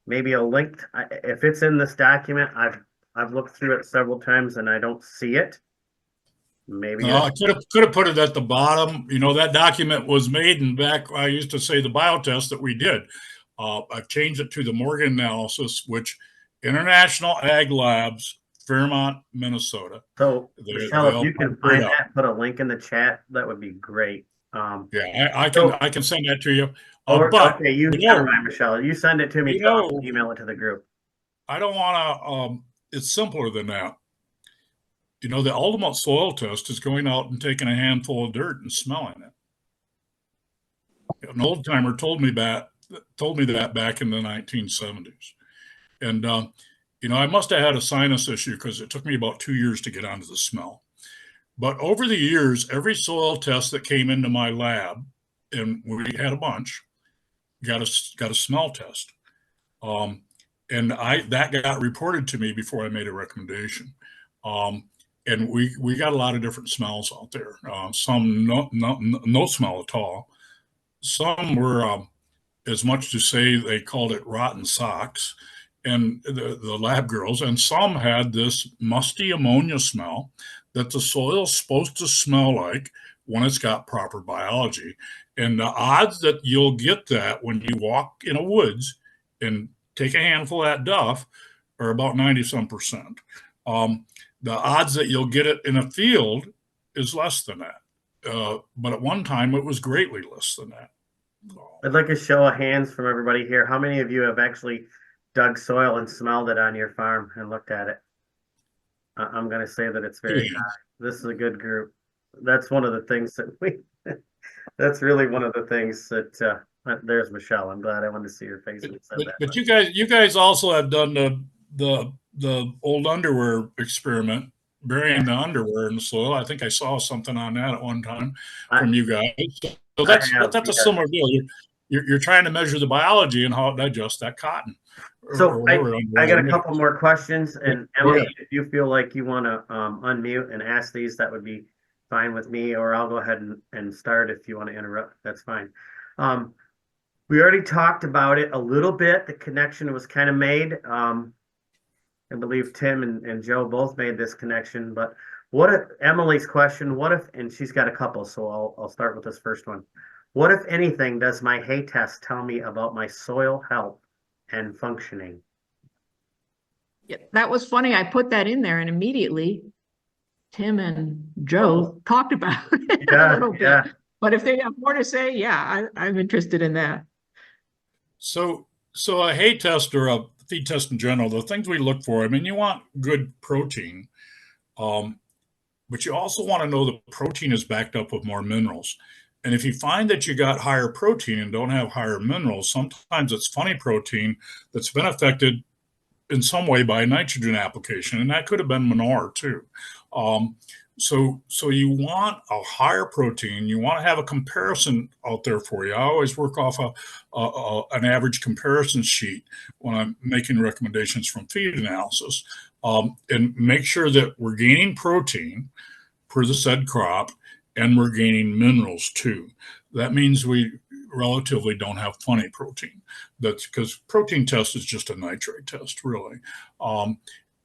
[SPEAKER 2] maybe a link, if it's in this document, I've looked through it several times and I don't see it. Maybe
[SPEAKER 1] No, I could have put it at the bottom. You know, that document was made in back, I used to say the biotest that we did. I've changed it to the Morgan analysis, which International Ag Labs, Fairmont, Minnesota.
[SPEAKER 2] So Michelle, if you can find that, put a link in the chat, that would be great.
[SPEAKER 1] Yeah, I can send that to you.
[SPEAKER 2] Or,
[SPEAKER 1] but
[SPEAKER 2] okay, never mind, Michelle. You send it to me, so I'll email it to the group.
[SPEAKER 1] I don't want to. It's simpler than that. You know, the ultimate soil test is going out and taking a handful of dirt and smelling it. An old timer told me that back in the 1970s. And, you know, I must have had a sinus issue because it took me about 2 years to get onto the smell. But over the years, every soil test that came into my lab, and we had a bunch, got a smell test. And that got reported to me before I made a recommendation. And we got a lot of different smells out there. Some no smell at all. Some were as much to say they called it rotten socks, and the lab girls, and some had this musty ammonia smell that the soil's supposed to smell like when it's got proper biology. And the odds that you'll get that when you walk in a woods and take a handful of that duff are about 90-some%. The odds that you'll get it in a field is less than that. But at one time, it was greatly less than that.
[SPEAKER 2] I'd like a show of hands from everybody here. How many of you have actually dug soil and smelled it on your farm and looked at it? I'm going to say that it's very high. This is a good group. That's one of the things that that's really one of the things that, there's Michelle. I'm glad I wanted to see her face.
[SPEAKER 1] But you guys also have done the old underwear experiment, burying the underwear in the soil. I think I saw something on that at one time from you guys. So that's a similar deal. You're trying to measure the biology and how it digests that cotton.
[SPEAKER 2] So I got a couple more questions, and Emily, if you feel like you want to unmute and ask these, that would be fine with me, or I'll go ahead and start if you want to interrupt. That's fine. We already talked about it a little bit. The connection was kind of made. I believe Tim and Joe both made this connection, but what if Emily's question, what if, and she's got a couple, so I'll start with this first one. What, if anything, does my hay test tell me about my soil health and functioning?
[SPEAKER 6] Yeah, that was funny. I put that in there and immediately Tim and Joe talked about it a little bit. But if they have more to say, yeah, I'm interested in that.
[SPEAKER 1] So a hay test or a feed test in general, the things we look for, I mean, you want good protein, but you also want to know the protein is backed up with more minerals. And if you find that you got higher protein and don't have higher minerals, sometimes it's funny protein that's been affected in some way by nitrogen application, and that could have been manure too. So you want a higher protein. You want to have a comparison out there for you. I always work off an average comparison sheet when I'm making recommendations from feed analysis, and make sure that we're gaining protein per the said crop, and we're gaining minerals too. That means we relatively don't have funny protein. That's because protein test is just a nitrate test, really.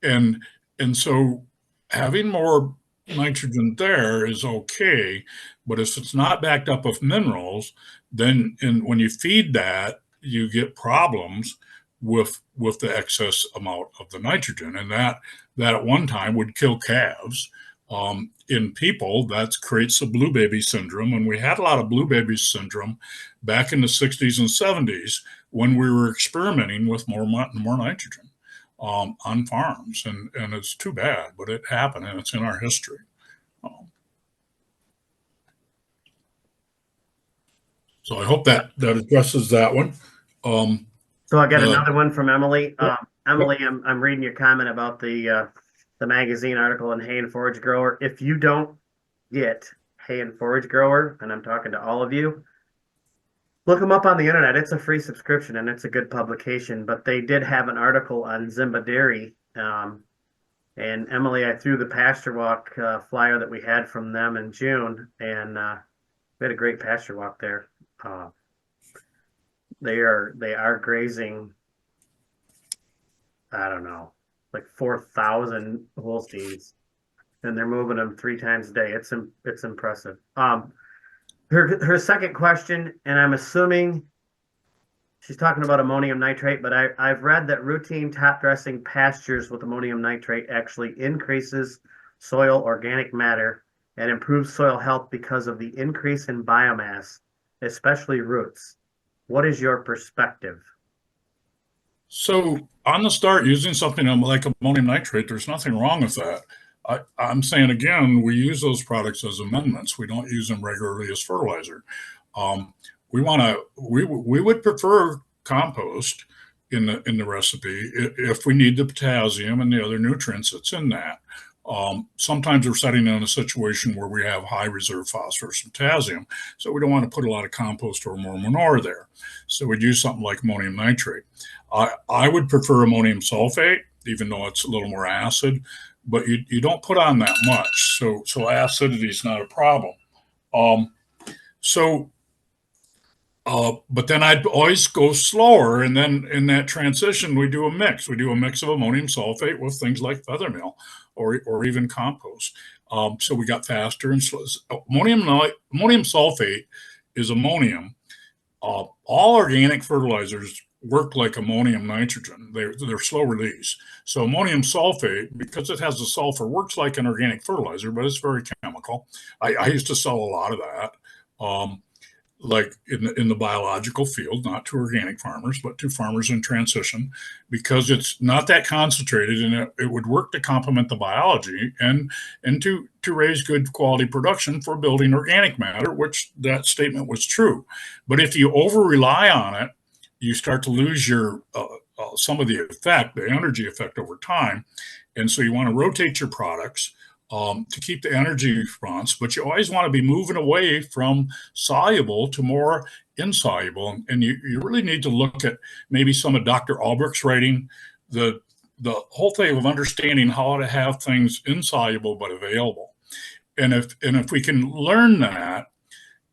[SPEAKER 1] And so having more nitrogen there is okay, but if it's not backed up with minerals, then when you feed that, you get problems with the excess amount of the nitrogen, and that at one time would kill calves. In people, that creates a blue baby syndrome, and we had a lot of blue baby syndrome back in the 60s and 70s when we were experimenting with more nitrogen on farms, and it's too bad, but it happened, and it's in our history. So I hope that addresses that one.
[SPEAKER 2] So I got
[SPEAKER 1] Uh,
[SPEAKER 2] another one from Emily. Emily, I'm reading your comment about the magazine article in Hay and Forage Grower. If you don't get Hay and Forage Grower, and I'm talking to all of you, look them up on the internet. It's a free subscription and it's a good publication. But they did have an article on Zimba Dairy. And Emily, I threw the pasture walk flyer that we had from them in June, and we had a great pasture walk there. They are grazing, I don't know, like 4,000 Holsteins, and they're moving them 3 times a day. It's impressive. Her second question, and I'm assuming she's talking about ammonium nitrate, but I've read that routine top dressing pastures with ammonium nitrate actually increases soil organic matter and improves soil health because of the increase in biomass, especially roots. What is your perspective?
[SPEAKER 1] So on the start, using something like ammonium nitrate, there's nothing wrong with that. I'm saying again, we use those products as amendments. We don't use them regularly as fertilizer. We would prefer compost in the recipe if we need the potassium and the other nutrients that's in that. Sometimes we're setting in a situation where we have high reserve phosphorus and potassium, so we don't want to put a lot of compost or more manure there. So we'd use something like ammonium nitrate. I would prefer ammonium sulfate, even though it's a little more acid, but you don't put on that much, so acidity is not a problem. But then I'd always go slower, and then in that transition, we do a mix. We do a mix of ammonium sulfate with things like feather meal or even compost. So we got faster and slow. Ammonium sulfate is ammonium. All organic fertilizers work like ammonium nitrogen. They're slow release. So ammonium sulfate, because it has the sulfur, works like an organic fertilizer, but it's very chemical. I used to sell a lot of that. Like in the biological field, not to organic farmers, but to farmers in transition, because it's not that concentrated, and it would work to complement the biology and to raise good quality production for building organic matter, which that statement was true. But if you over rely on it, you start to lose your some of the effect, the energy effect over time, and so you want to rotate your products. To keep the energy response, but you always want to be moving away from soluble to more insoluble. And you really need to look at maybe some of Dr. Albrecht's writing, the whole thing of understanding how to have things insoluble but available. And if we can learn that,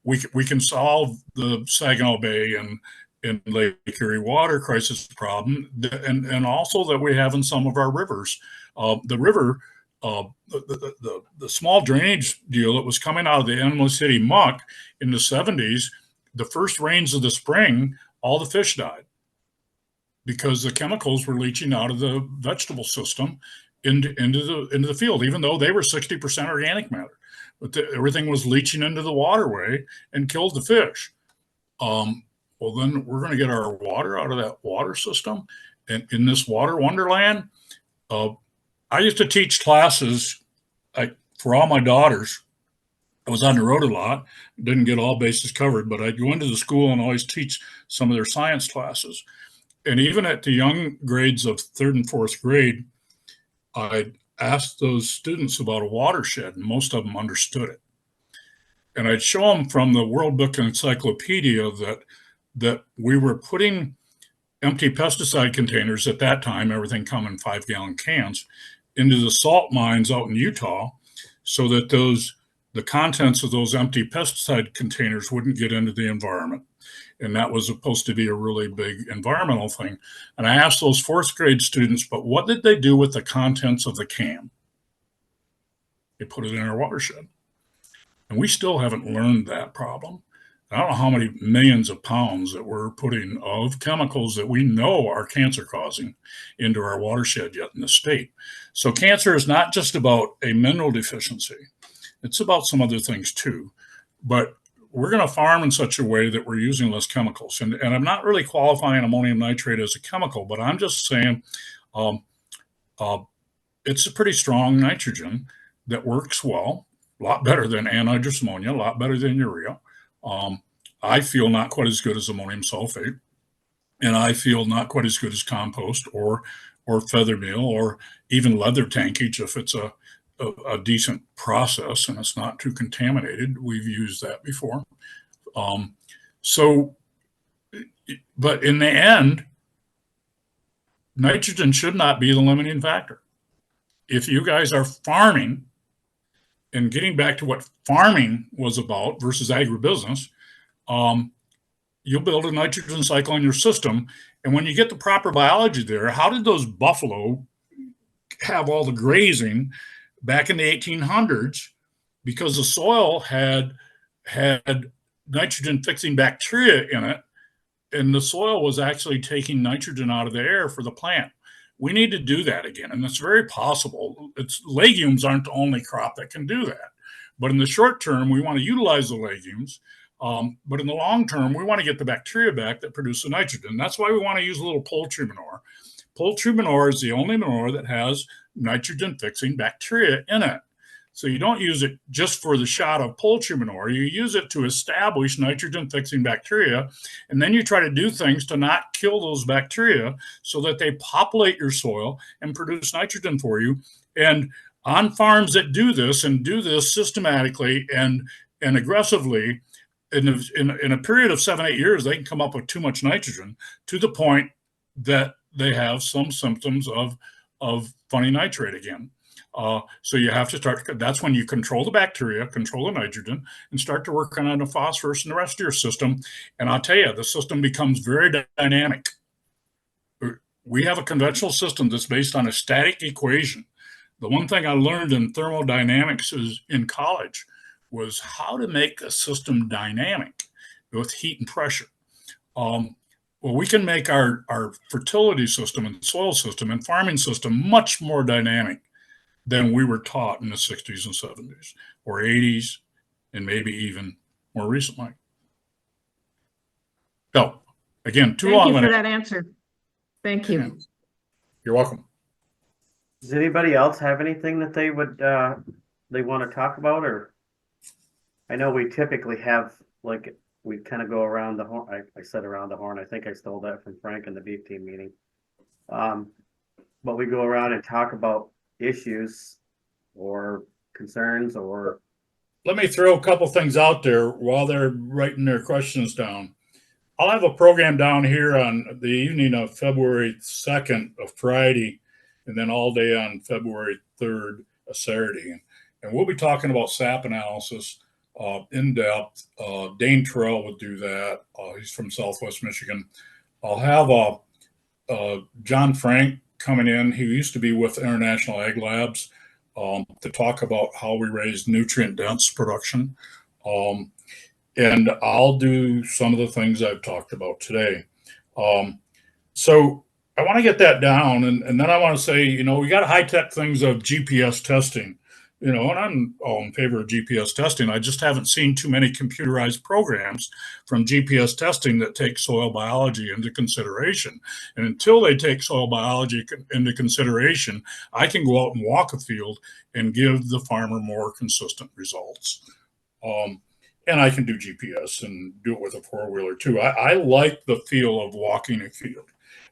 [SPEAKER 1] we can solve the Saginaw Bay and Lake Erie water crisis problem, and also that we have in some of our rivers. The river. The small drainage deal that was coming out of the Endless City muck in the 70s, the first rains of the spring, all the fish died because the chemicals were leaching out of the vegetable system into the field, even though they were 60% organic matter. But everything was leaching into the waterway and killed the fish. Well, then we're going to get our water out of that water system. And in this water wonderland, I used to teach classes for all my daughters. I was on the road a lot, didn't get all bases covered, but I'd go into the school and always teach some of their science classes. And even at the young grades of 3rd and 4th grade, I'd ask those students about a watershed, and most of them understood it. And I'd show them from the World Book Encyclopedia that we were putting empty pesticide containers at that time, everything come in 5-gallon cans, into the salt mines out in Utah, so that the contents of those empty pesticide containers wouldn't get into the environment. And that was supposed to be a really big environmental thing. And I asked those 4th grade students, but what did they do with the contents of the can? They put it in our watershed. And we still haven't learned that problem. I don't know how many millions of pounds that we're putting of chemicals that we know are cancer causing into our watershed yet in the state. So cancer is not just about a mineral deficiency. It's about some other things too. But we're going to farm in such a way that we're using less chemicals. And I'm not really qualifying ammonium nitrate as a chemical, but I'm just saying it's a pretty strong nitrogen that works well, a lot better than anhydrous ammonia, a lot better than urea. I feel not quite as good as ammonium sulfate, and I feel not quite as good as compost or feather meal or even leather tankage if it's a decent process and it's not too contaminated. We've used that before. So, but in the end, nitrogen should not be the limiting factor. If you guys are farming and getting back to what farming was about versus agribusiness, you'll build a nitrogen cycle in your system. And when you get the proper biology there, how did those buffalo have all the grazing back in the 1800s? Because the soil had nitrogen fixing bacteria in it, and the soil was actually taking nitrogen out of the air for the plant. We need to do that again, and it's very possible. Legumes aren't the only crop that can do that. But in the short term, we want to utilize the legumes. But in the long term, we want to get the bacteria back that produce the nitrogen. That's why we want to use a little poultry manure. Poultry manure is the only manure that has nitrogen-fixing bacteria in it. So you don't use it just for the shot of poultry manure. You use it to establish nitrogen-fixing bacteria, and then you try to do things to not kill those bacteria so that they populate your soil and produce nitrogen for you. And on farms that do this and do this systematically and aggressively, in a period of 7-8 years, they can come up with too much nitrogen to the point that they have some symptoms of funny nitrate again. So you have to start, that's when you control the bacteria, control the nitrogen, and start to work on the phosphorus and the rest of your system. And I'll tell you, the system becomes very dynamic. We have a conventional system that's based on a static equation. The one thing I learned in thermodynamics is in college was how to make a system dynamic with heat and pressure. Well, we can make our fertility system and soil system and farming system much more dynamic than we were taught in the 60s and 70s or 80s, and maybe even more recently. So, again, too long.
[SPEAKER 6] Thank you for that answer. Thank you.
[SPEAKER 1] You're welcome.
[SPEAKER 2] Does anybody else have anything that they would they want to talk about? Or I know we typically have, like, we kind of go around the horn. I said around the horn. I think I stole that from Frank in the beef team meeting. But we go around and talk about issues or concerns. Or
[SPEAKER 1] let me throw a couple things out there while they're writing their questions down. I'll have a program down here on the evening of February 2nd, a Friday, and then all day on February 3rd, a Saturday. And we'll be talking about SAP analysis in depth. Dane Terrell would do that. He's from Southwest Michigan. I'll have John Frank coming in. He used to be with International Ag Labs to talk about how we raise nutrient-dense production. And I'll do some of the things I've talked about today. So I want to get that down. And then I want to say, you know, we got high-tech things of GPS testing, you know, and I'm all in favor of GPS testing. I just haven't seen too many computerized programs from GPS testing that take soil biology into consideration. And until they take soil biology into consideration, I can go out and walk a field and give the farmer more consistent results. And I can do GPS and do it with a four-wheeler too. I like the feel of walking a field.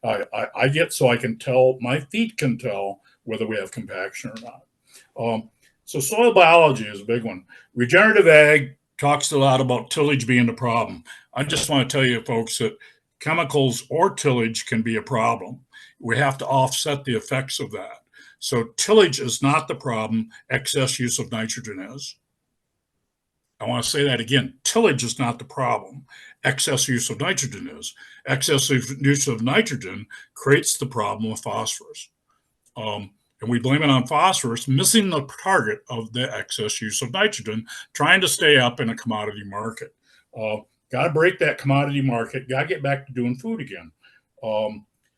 [SPEAKER 1] I get so I can tell, my feet can tell whether we have compaction or not. So soil biology is a big one. Regenerative ag talks a lot about tillage being the problem. I just want to tell you folks that chemicals or tillage can be a problem. We have to offset the effects of that. So tillage is not the problem, excess use of nitrogen is. I want to say that again. Tillage is not the problem. Excess use of nitrogen is. Excess use of nitrogen creates the problem of phosphorus. And we blame it on phosphorus, missing the target of the excess use of nitrogen, trying to stay up in a commodity market. Got to break that commodity market. Got to get back to doing food again.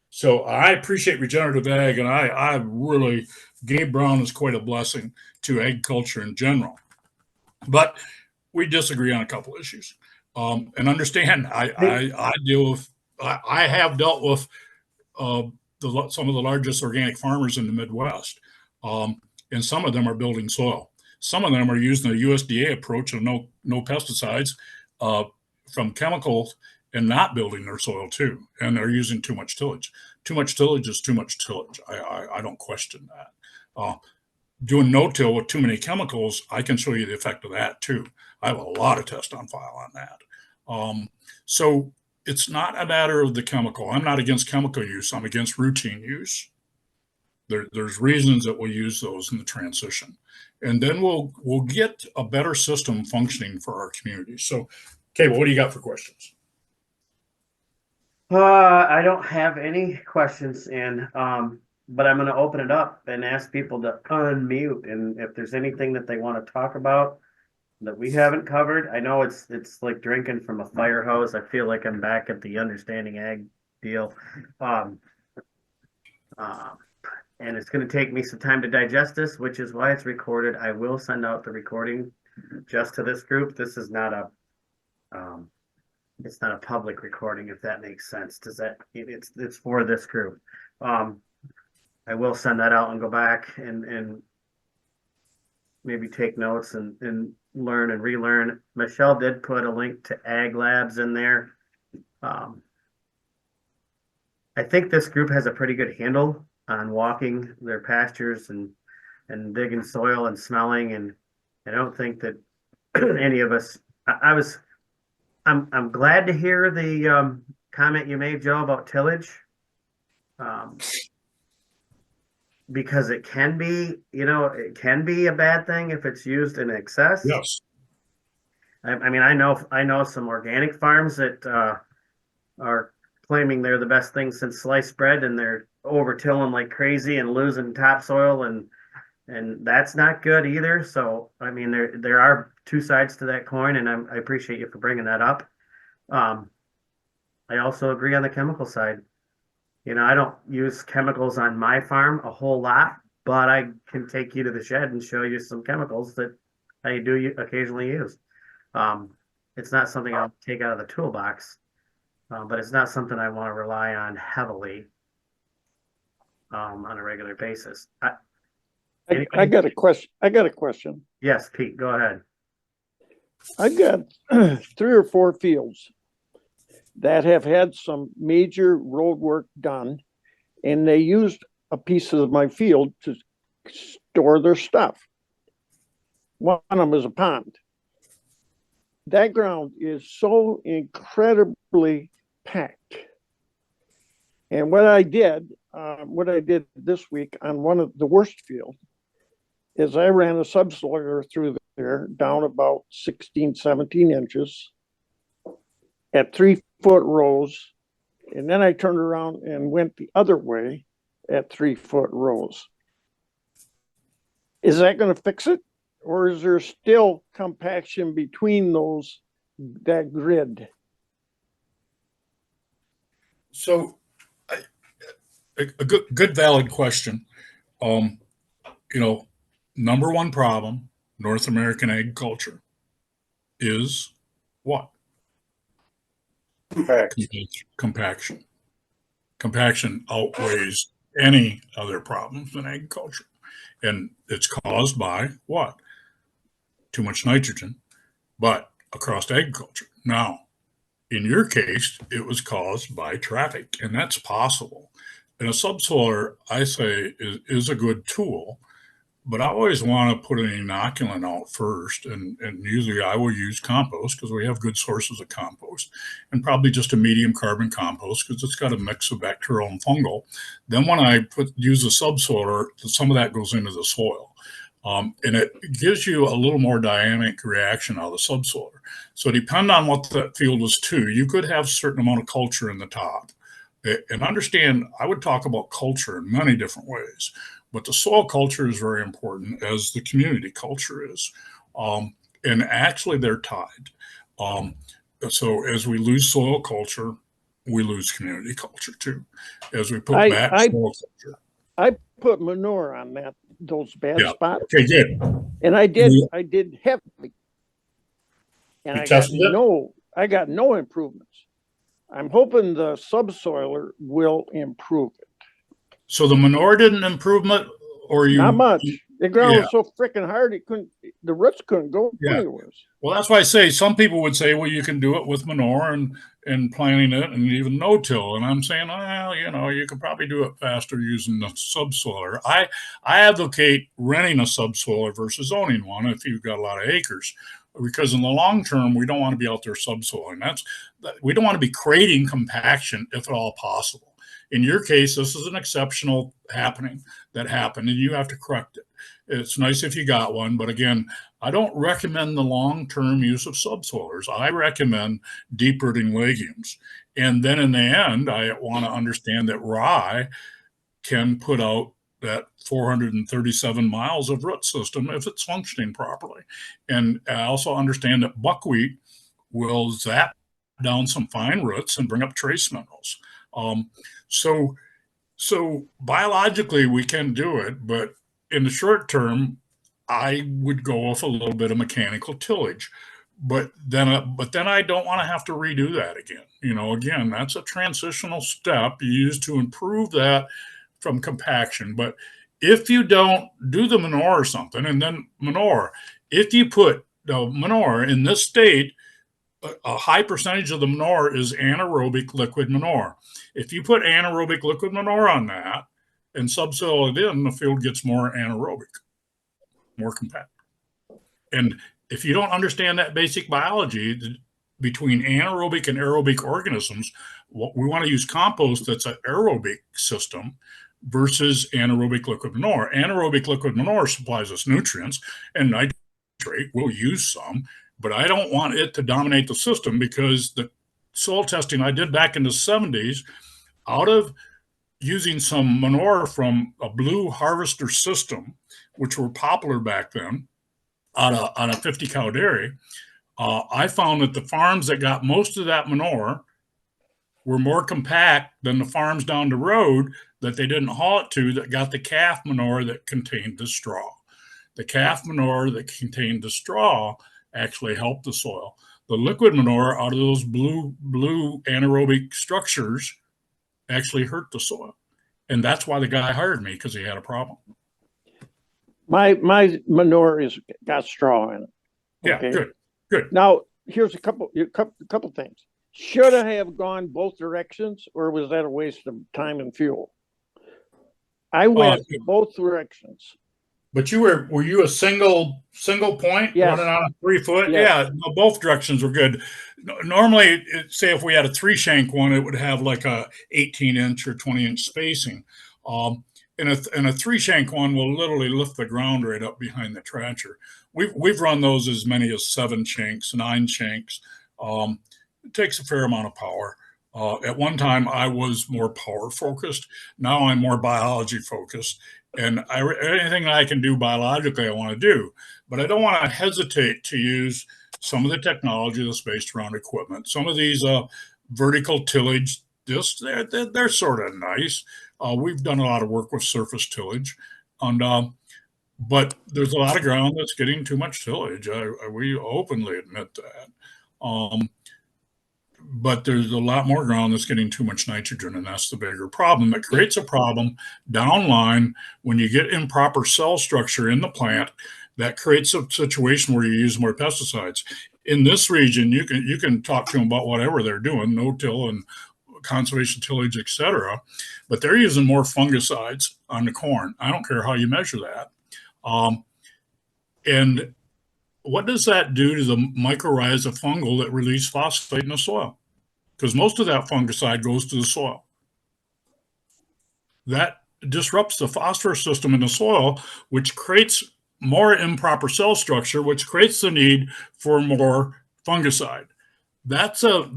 [SPEAKER 1] So I appreciate regenerative ag, and I really, Gabe Brown is quite a blessing to agriculture in general. But we disagree on a couple issues. And understand, I have dealt with some of the largest organic farmers in the Midwest, and some of them are building soil. Some of them are using the USDA approach of no pesticides from chemicals and not building their soil too. And they're using too much tillage. Too much tillage is too much tillage. I don't question that. Doing no-till with too many chemicals, I can show you the effect of that too. I have a lot of tests on file on that. So it's not a matter of the chemical. I'm not against chemical use. I'm against routine use. There's reasons that we'll use those in the transition. And then we'll get a better system functioning for our community. So, okay, well, what do you got for questions?
[SPEAKER 2] I don't have any questions in, but I'm going to open it up and ask people to unmute. And if there's anything that they want to talk about that we haven't covered, I know it's like drinking from a fire hose. I feel like I'm back at the Understanding Ag deal. And it's going to take me some time to digest this, which is why it's recorded. I will send out the recording just to this group. This is not a, it's not a public recording, if that makes sense. Does that, it's for this group. I will send that out and go back and maybe take notes and learn and relearn. Michelle did put a link to Ag Labs in there. I think this group has a pretty good handle on walking their pastures and digging soil and smelling. And I don't think that any of us, I'm glad to hear the comment you made, Joe, about tillage. Because it can be, it can be a bad thing if it's used in excess.
[SPEAKER 1] Yes.
[SPEAKER 2] I mean, I know some organic farms that are claiming they're the best thing since sliced bread, and they're over-tilling like crazy and losing topsoil, and that's not good either. So, I mean, there are two sides to that coin, and I appreciate you for bringing that up. I also agree on the chemical side. I don't use chemicals on my farm a whole lot, but I can take you to the shed and show you some chemicals that I do occasionally use. It's not something I'll take out of the toolbox, but it's not something I want to rely on heavily on a regular basis.
[SPEAKER 7] I got a question.
[SPEAKER 2] Yes, Pete, go ahead.
[SPEAKER 7] I've got 3 or 4 fields that have had some major road work done, and they used a piece of my field to store their stuff. One of them is a pond. That ground is so incredibly packed. And what I did this week on one of the worst fields is I ran a subsoiler through there down about 16, 17 inches at 3-foot rows. And then I turned around and went the other way at 3-foot rows. Is that going to fix it? Or is there still compaction between that grid?
[SPEAKER 1] So a good valid question. Number one problem, North American agriculture is what? Compaction. Compaction outweighs any other problems in agriculture. And it's caused by what? Too much nitrogen, but across agriculture. Now, in your case, it was caused by traffic, and that's possible. And a subsoiler, I say, is a good tool, but I always want to put an inoculant out first. And usually I will use compost because we have good sources of compost, and probably just a medium carbon compost because it's got a mix of bacterial and fungal. Then when I use a subsoiler, some of that goes into the soil. And it gives you a little more dynamic reaction out of the subsoiler. So depending on what that field was too, you could have a certain amount of culture in the top. And understand, I would talk about culture in many different ways, but the soil culture is very important, as the community culture is. And actually they're tied. So as we lose soil culture, we lose community culture too. As we put back soil culture.
[SPEAKER 7] I put manure on those bad spots.
[SPEAKER 1] Okay, good.
[SPEAKER 7] And I did heavily. And I got no improvements. I'm hoping the subsoiler will improve it.
[SPEAKER 1] So the manure didn't improve it, or you?
[SPEAKER 7] Not much. The ground
[SPEAKER 1] Yeah.
[SPEAKER 7] was so freaking hard, the roots couldn't go
[SPEAKER 1] Yeah.
[SPEAKER 7] anywhere.
[SPEAKER 1] Well, that's why I say some people would say, well, you can do it with manure and planting it and even no-till. And I'm saying, well, you could probably do it faster using the subsoiler. I advocate renting a subsoiler versus owning one if you've got a lot of acres, because in the long term, we don't want to be out there subsoiling. We don't want to be creating compaction if at all possible. In your case, this is an exceptional happening that happened, and you have to correct it. It's nice if you got one, but again, I don't recommend the long-term use of subsoilers. I recommend deep-rooting legumes. And then in the end, I want to understand that rye can put out that 437 miles of root system if it's functioning properly. And I also understand that buckwheat will zap down some fine roots and bring up trace minerals. So biologically we can do it, but in the short term, I would go with a little bit of mechanical tillage, but then I don't want to have to redo that again. Again, that's a transitional step you use to improve that from compaction. But if you don't do the manure or something, and then manure, if you put the manure in this state, a high percentage of the manure is anaerobic liquid manure. If you put anaerobic liquid manure on that and subsoil it in, the field gets more anaerobic, more compact. And if you don't understand that basic biology between anaerobic and aerobic organisms, we want to use compost that's an aerobic system versus anaerobic liquid manure. Anaerobic liquid manure supplies us nutrients, and nitrate, we'll use some, but I don't want it to dominate the system, because the soil testing I did back in the 70s, out of using some manure from a blue harvester system, which were popular back then, on a 50 cow dairy, I found that the farms that got most of that manure were more compact than the farms down the road that they didn't haul it to, that got the calf manure that contained the straw. The calf manure that contained the straw actually helped the soil. The liquid manure out of those blue anaerobic structures actually hurt the soil. And that's why the guy hired me, because he had a problem.
[SPEAKER 7] My manure got straw in it.
[SPEAKER 1] Okay? Yeah, good.
[SPEAKER 7] Now here's a couple things. Should I have gone both directions, or was that a waste of time and fuel? I went both directions.
[SPEAKER 1] But were you a single point running on a 3 foot?
[SPEAKER 7] Yes.
[SPEAKER 1] Yeah, no, both directions were good. Normally, say if we had a 3-shank one, it would have like a 18-inch or 20-inch spacing. And a 3-shank one will literally lift the ground right up behind the trencher. We've run those as many as 7 shanks, 9 shanks. It takes a fair amount of power. At one time, I was more power focused. Now I'm more biology focused. And anything I can do biologically, I want to do. But I don't want to hesitate to use some of the technology that's based around equipment. Some of these vertical tillage discs, they're sort of nice. We've done a lot of work with surface tillage. But there's a lot of ground that's getting too much tillage. We openly admit that. But there's a lot more ground that's getting too much nitrogen, and that's the bigger problem. It creates a problem downline when you get improper cell structure in the plant. That creates a situation where you use more pesticides. In this region, you can talk to them about whatever they're doing, no-till and conservation tillage, etc. But they're using more fungicides on the corn. I don't care how you measure that. And what does that do to the mycorrhiza fungal that release phosphate in the soil? Because most of that fungicide goes to the soil. That disrupts the phosphorus system in the soil, which creates more improper cell structure, which creates the need for more fungicide. That's a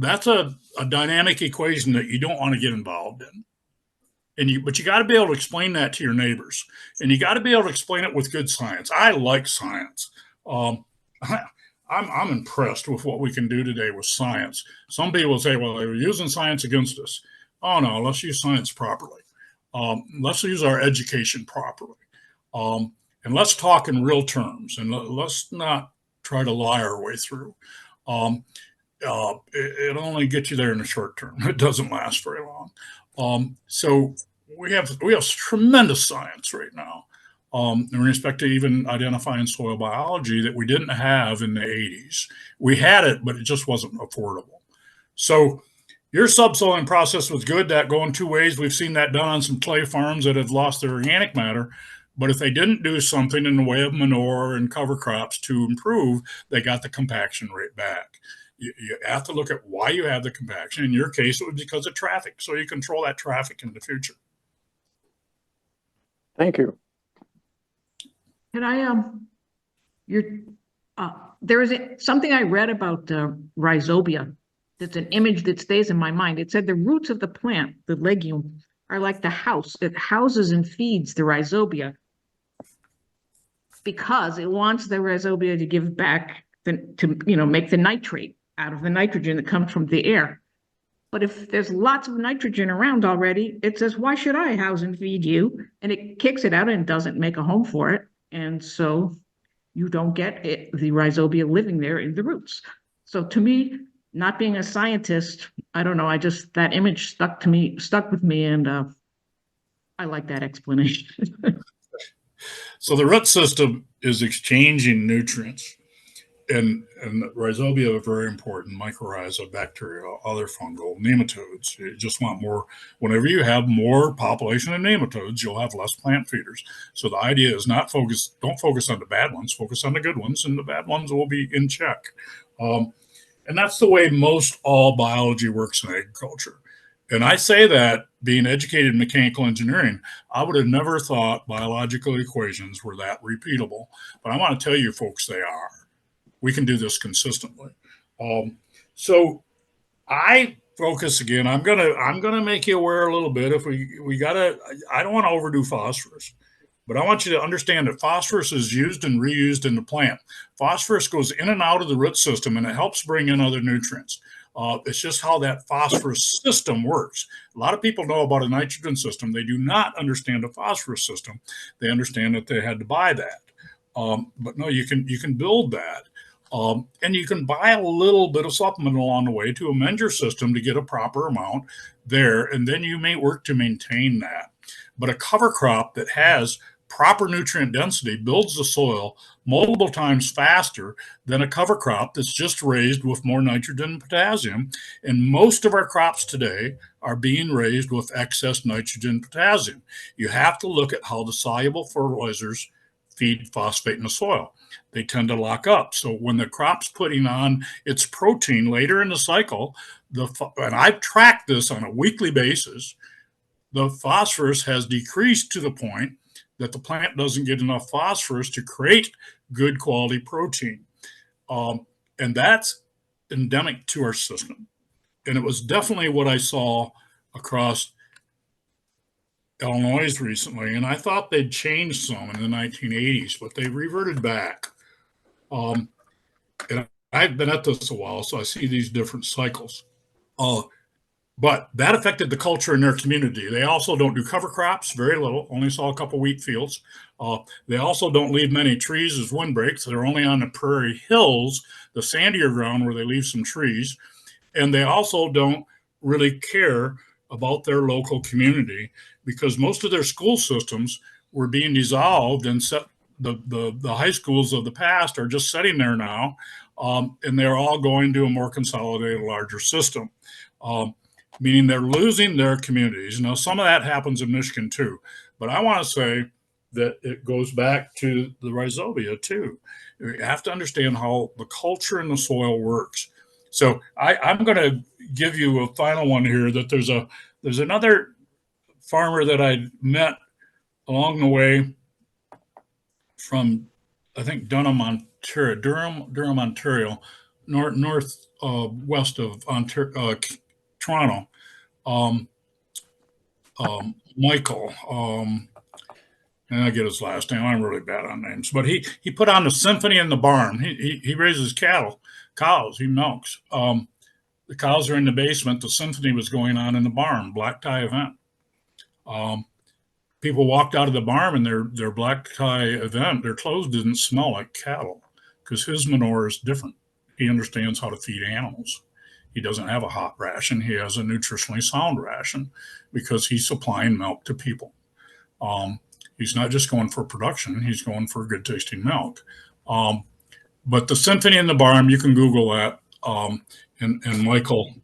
[SPEAKER 1] dynamic equation that you don't want to get involved in. But you got to be able to explain that to your neighbors, and you got to be able to explain it with good science. I like science. I'm impressed with what we can do today with science. Some people say, well, they're using science against us. Oh, no, let's use science properly. Let's use our education properly. And let's talk in real terms, and let's not try to lie our way through. It'll only get you there in the short term. It doesn't last very long. So we have tremendous science right now. in respect to even identifying soil biology that we didn't have in the 80s. We had it, but it just wasn't affordable. So your subsoiling process was good. That going two ways. We've seen that done on some clay farms that have lost their organic matter. But if they didn't do something in the way of manure and cover crops to improve, they got the compaction rate back. You have to look at why you have the compaction. In your case, it was because of traffic. So you control that traffic in the future.
[SPEAKER 7] Thank you.
[SPEAKER 6] Can I, there is something I read about rhizobia. That's an image that stays in my mind. It said the roots of the plant, the legume, are like the house. It houses and feeds the rhizobia because it wants the rhizobia to give back make the nitrate out of the nitrogen that comes from the air. But if there's lots of nitrogen around already, it says, why should I house and feed you? And it kicks it out and doesn't make a home for it. And so you don't get the rhizobia living there in the roots. So to me, not being a scientist, I don't know, that image stuck with me, and I like that explanation.
[SPEAKER 1] So the root system is exchanging nutrients, and rhizobia are very important. Mycorrhiza, bacteria, other fungal, nematodes. You just want more. Whenever you have more population of nematodes, you'll have less plant feeders. So the idea is don't focus on the bad ones, focus on the good ones, and the bad ones will be in check. And that's the way most all biology works in agriculture. And I say that being educated in mechanical engineering, I would have never thought biological equations were that repeatable. But I want to tell you folks, they are. We can do this consistently. So I focus again. I'm gonna make you aware a little bit. If I don't want to overdo phosphorus. But I want you to understand that phosphorus is used and reused in the plant. Phosphorus goes in and out of the root system, and it helps bring in other nutrients. It's just how that phosphorus system works. A lot of people know about a nitrogen system. They do not understand a phosphorus system. They understand that they had to buy that. But no, you can build that. And you can buy a little bit of supplement along the way to amend your system to get a proper amount there, and then you may work to maintain that. But a cover crop that has proper nutrient density builds the soil multiple times faster than a cover crop that's just raised with more nitrogen and potassium. And most of our crops today are being raised with excess nitrogen and potassium. You have to look at how the soluble fertilizers feed phosphate in the soil. They tend to lock up. So when the crop's putting on its protein later in the cycle, and I've tracked this on a weekly basis, the phosphorus has decreased to the point that the plant doesn't get enough phosphorus to create good quality protein. And that's endemic to our system. And it was definitely what I saw across Illinois recently. And I thought they'd changed some in the 1980s, but they reverted back. And I've been at this a while, so I see these different cycles. But that affected the culture in their community. They also don't do cover crops, very little, only saw a couple wheat fields. They also don't leave many trees as windbreaks. They're only on the prairie hills, the sandier ground where they leave some trees. And they also don't really care about their local community because most of their school systems were being dissolved and set. The high schools of the past are just sitting there now, and they're all going to a more consolidated, larger system. Meaning they're losing their communities. Now, some of that happens in Michigan too, but I want to say that it goes back to the rhizobia too. You have to understand how the culture in the soil works. So I'm going to give you a final one here that there's another farmer that I met along the way from, I think, Durham, Ontario, northwest of Toronto. Michael, and I get his last name. I'm really bad on names, but he put on the symphony in the barn. He raises cows. He milks. The cows are in the basement. The symphony was going on in the barn. Black tie event. People walked out of the barn and their black tie event. Their clothes didn't smell like cattle because his manure is different. He understands how to feed animals. He doesn't have a hot ration. He has a nutritionally sound ration because he's supplying milk to people. He's not just going for production, he's going for good tasting milk. But the Symphony in the Barn, you can Google that. And Michael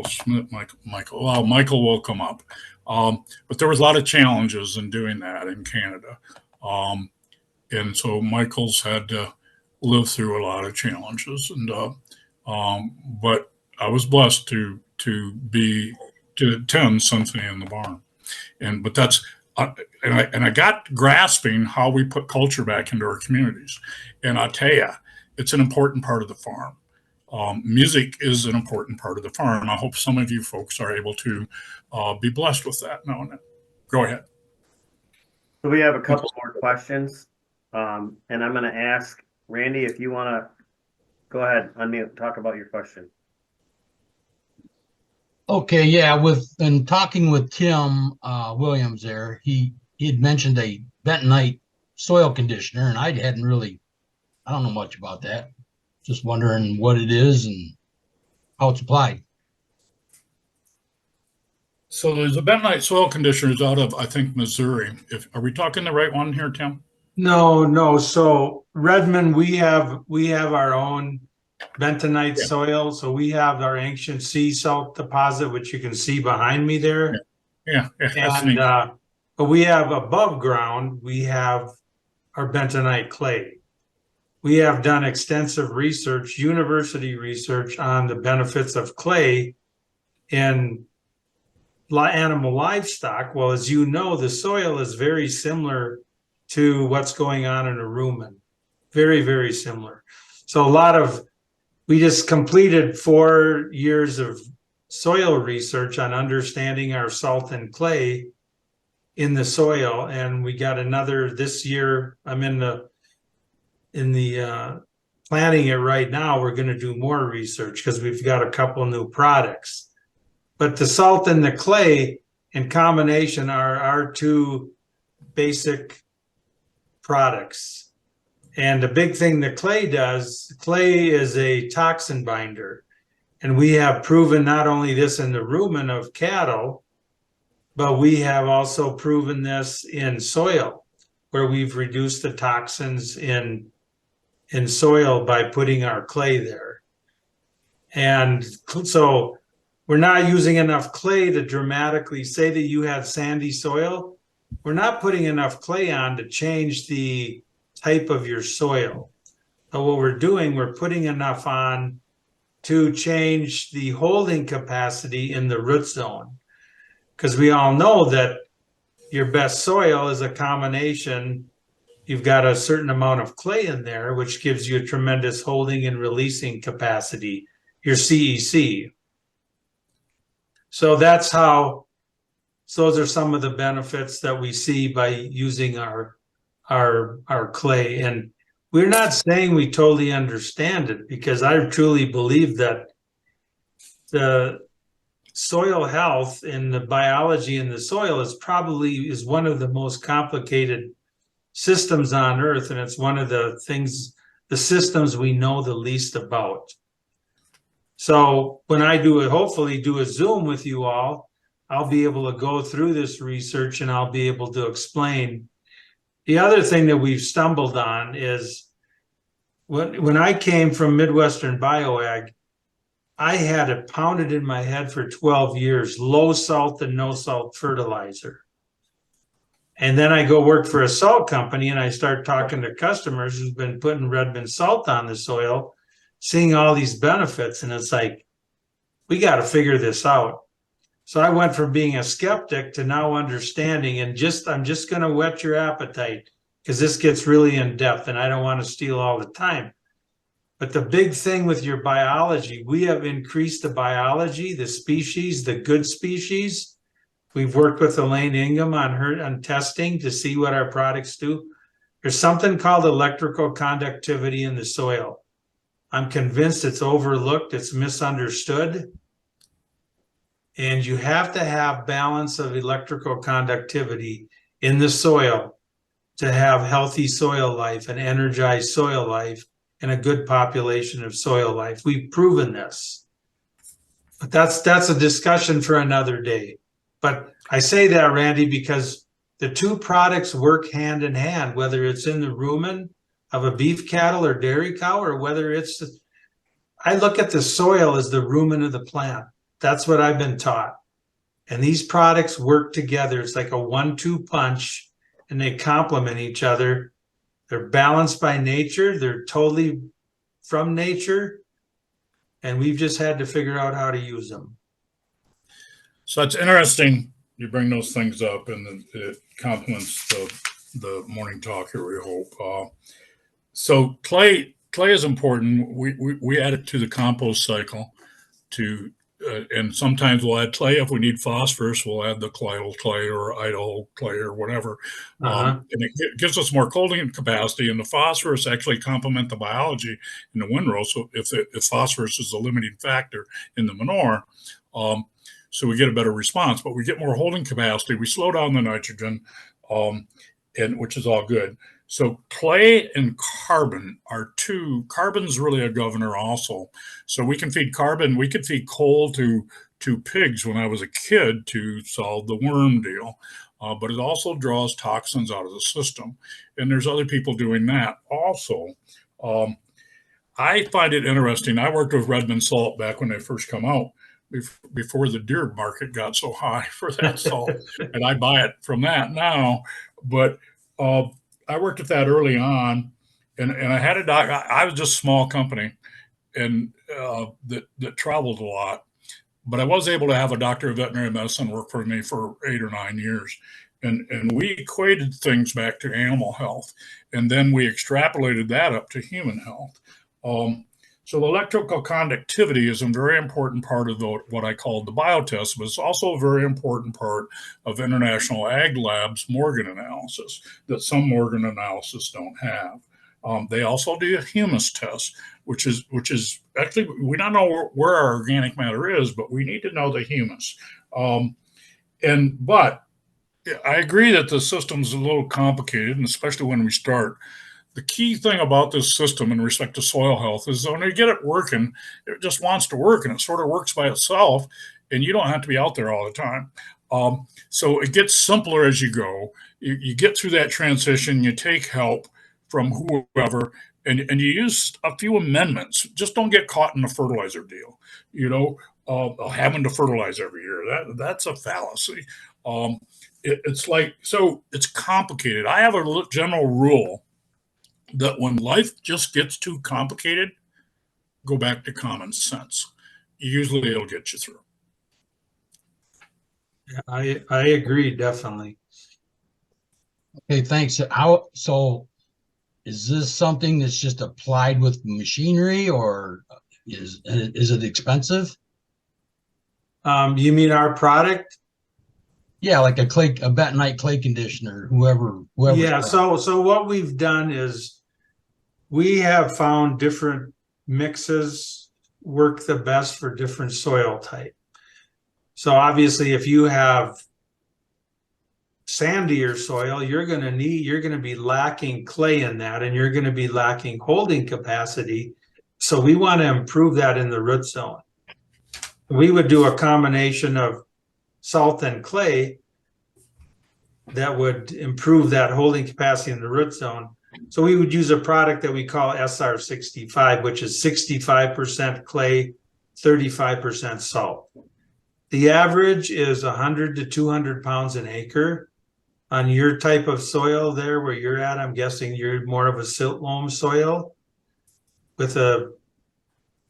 [SPEAKER 1] Smith, Michael will come up. But there was a lot of challenges in doing that in Canada. And so Michael's had to live through a lot of challenges. And but I was blessed to attend Symphony in the Barn. But that's and I got grasping how we put culture back into our communities. And I tell you, it's an important part of the farm. Music is an important part of the farm. I hope some of you folks are able to be blessed with that now and then. Go ahead.
[SPEAKER 2] So we have a couple more questions. And I'm going to ask Randy if you want to go ahead, unmute, talk about your question.
[SPEAKER 8] Okay, yeah, in talking with Tim Williams there, he had mentioned a bentonite soil conditioner, and I don't know much about that. Just wondering what it is and how it's applied.
[SPEAKER 1] So there's a bentonite soil conditioners out of, I think, Missouri. Are we talking the right one here, Tim?
[SPEAKER 4] No. So Redmond, we have our own bentonite soil. So we have our ancient sea salt deposit, which you can see behind me there.
[SPEAKER 1] Yeah.
[SPEAKER 4] And but we have above ground, we have our bentonite clay. We have done extensive research, university research on the benefits of clay in animal livestock. Well, as you know, the soil is very similar to what's going on in a rumen. Very, very similar. So we just completed 4 years of soil research on understanding our salt and clay in the soil. And we got another this year. I'm in the planning it right now. We're going to do more research because we've got a couple new products. But the salt and the clay in combination are our two basic products. And the big thing that clay is a toxin binder. And we have proven not only this in the rumen of cattle, but we have also proven this in soil, where we've reduced the toxins in soil by putting our clay there. And so we're not using enough clay to dramatically say that you have sandy soil. We're not putting enough clay on to change the type of your soil. But what we're doing, we're putting enough on to change the holding capacity in the root zone. Because we all know that your best soil is a combination. You've got a certain amount of clay in there, which gives you a tremendous holding and releasing capacity, your CEC. So those are some of the benefits that we see by using our clay. And we're not saying we totally understand it, because I truly believe that the soil health and the biology in the soil is one of the most complicated systems on earth. And it's one of the systems we know the least about. So when I hopefully do a Zoom with you all, I'll be able to go through this research and I'll be able to explain. The other thing that we've stumbled on is when I came from Midwestern Bioag, I had it pounded in my head for 12 years, low salt and no salt fertilizer. And then I go work for a salt company and I start talking to customers who've been putting Redmond salt on the soil, seeing all these benefits. And it's like, we got to figure this out. So I went from being a skeptic to now understanding, and I'm just going to whet your appetite, because this gets really in depth and I don't want to steal all the time. But the big thing with your biology, we have increased the biology, the species, the good species. We've worked with Elaine Ingham on testing to see what our products do. There's something called electrical conductivity in the soil. I'm convinced it's overlooked, it's misunderstood. And you have to have balance of electrical conductivity in the soil to have healthy soil life and energized soil life and a good population of soil life. We've proven this. But that's a discussion for another day. But I say that, Randy, because the two products work hand in hand, whether it's in the rumen of a beef cattle or dairy cow, or whether it's, I look at the soil as the rumen of the plant. That's what I've been taught. And these products work together. It's like a 1-2 punch, and they complement each other. They're balanced by nature. They're totally from nature. And we've just had to figure out how to use them.
[SPEAKER 1] So it's interesting you bring those things up, and it complements the morning talk here, we hope. So clay is important. We add it to the compost cycle to, and sometimes we'll add clay if we need phosphorus. We'll add the colloidal clay or Idaho clay or whatever, and it gives us more holding capacity. And the phosphorus actually complement the biology in the windrow. So if phosphorus is a limiting factor in the manure, so we get a better response, but we get more holding capacity. We slow down the nitrogen, and which is all good. So clay and carbon are carbon's really a governor also. So we can feed carbon, we could feed coal to pigs when I was a kid to solve the worm deal. But it also draws toxins out of the system. And there's other people doing that also. I find it interesting. I worked with Redmond salt back when they first come out, before the deer market got so high for that salt. And I buy it from that now. But I worked with that early on, and I had a doc. I was just a small company, and that traveled a lot. But I was able to have a doctor of veterinary medicine work for me for 8 or 9 years, and we equated things back to animal health, and then we extrapolated that up to human health. So electrical conductivity is a very important part of what I call the biotest, but it's also a very important part of International Ag Lab's Morgan analysis that some Morgan analysis don't have. They also do a humus test, which is actually, we don't know where our organic matter is, but we need to know the humus. But I agree that the system's a little complicated, and especially when we start. The key thing about this system in respect to soil health is when you get it working, it just wants to work, and it sort of works by itself, and you don't have to be out there all the time. So it gets simpler as you go. You get through that transition, you take help from whoever, and you use a few amendments. Just don't get caught in the fertilizer deal. Having to fertilize every year, that's a fallacy. It's like, so it's complicated. I have a general rule that when life just gets too complicated, go back to common sense. Usually it'll get you through.
[SPEAKER 4] Yeah, I agree, definitely.
[SPEAKER 8] Okay, thanks. So is this something that's just applied with machinery, or is it expensive?
[SPEAKER 4] You mean our product?
[SPEAKER 8] Yeah, like a bentonite clay conditioner, whoever.
[SPEAKER 4] Yeah, so what we've done is we have found different mixes work the best for different soil type. So obviously, if you have sandier soil, you're going to be lacking clay in that, and you're going to be lacking holding capacity. So we want to improve that in the root zone. We would do a combination of salt and clay that would improve that holding capacity in the root zone. So we would use a product that we call SR65, which is 65% clay, 35% salt. The average is 100 to 200 pounds an acre. On your type of soil there where you're at, I'm guessing you're more of a silt loam soil with a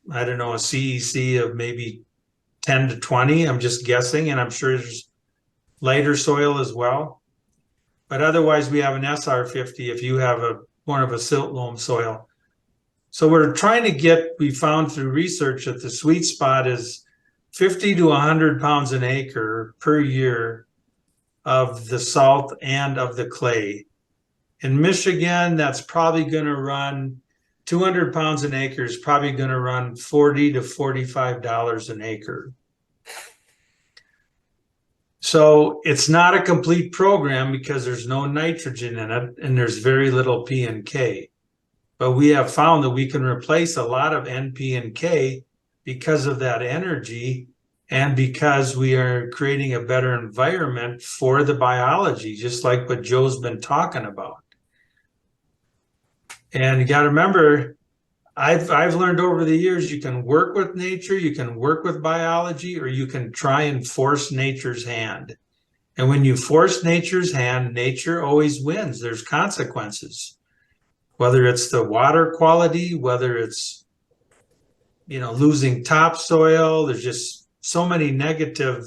[SPEAKER 4] CEC of maybe 10 to 20. I'm just guessing, and I'm sure there's lighter soil as well. But otherwise, we have an SR50 if you have more of a silt loam soil. So we're trying to we found through research that the sweet spot is 50 to 100 pounds an acre per year of the salt and of the clay. In Michigan, that's probably going to run 200 pounds an acre is probably going to run $40 to $45 an acre. So it's not a complete program because there's no nitrogen in it and there's very little P and K. But we have found that we can replace a lot of N, P, and K because of that energy and because we are creating a better environment for the biology, just like what Joe's been talking about. And you got to remember, I've learned over the years, you can work with nature, you can work with biology, or you can try and force nature's hand. And when you force nature's hand, nature always wins. There's consequences, whether it's the water quality, whether it's, losing topsoil. There's just so many negative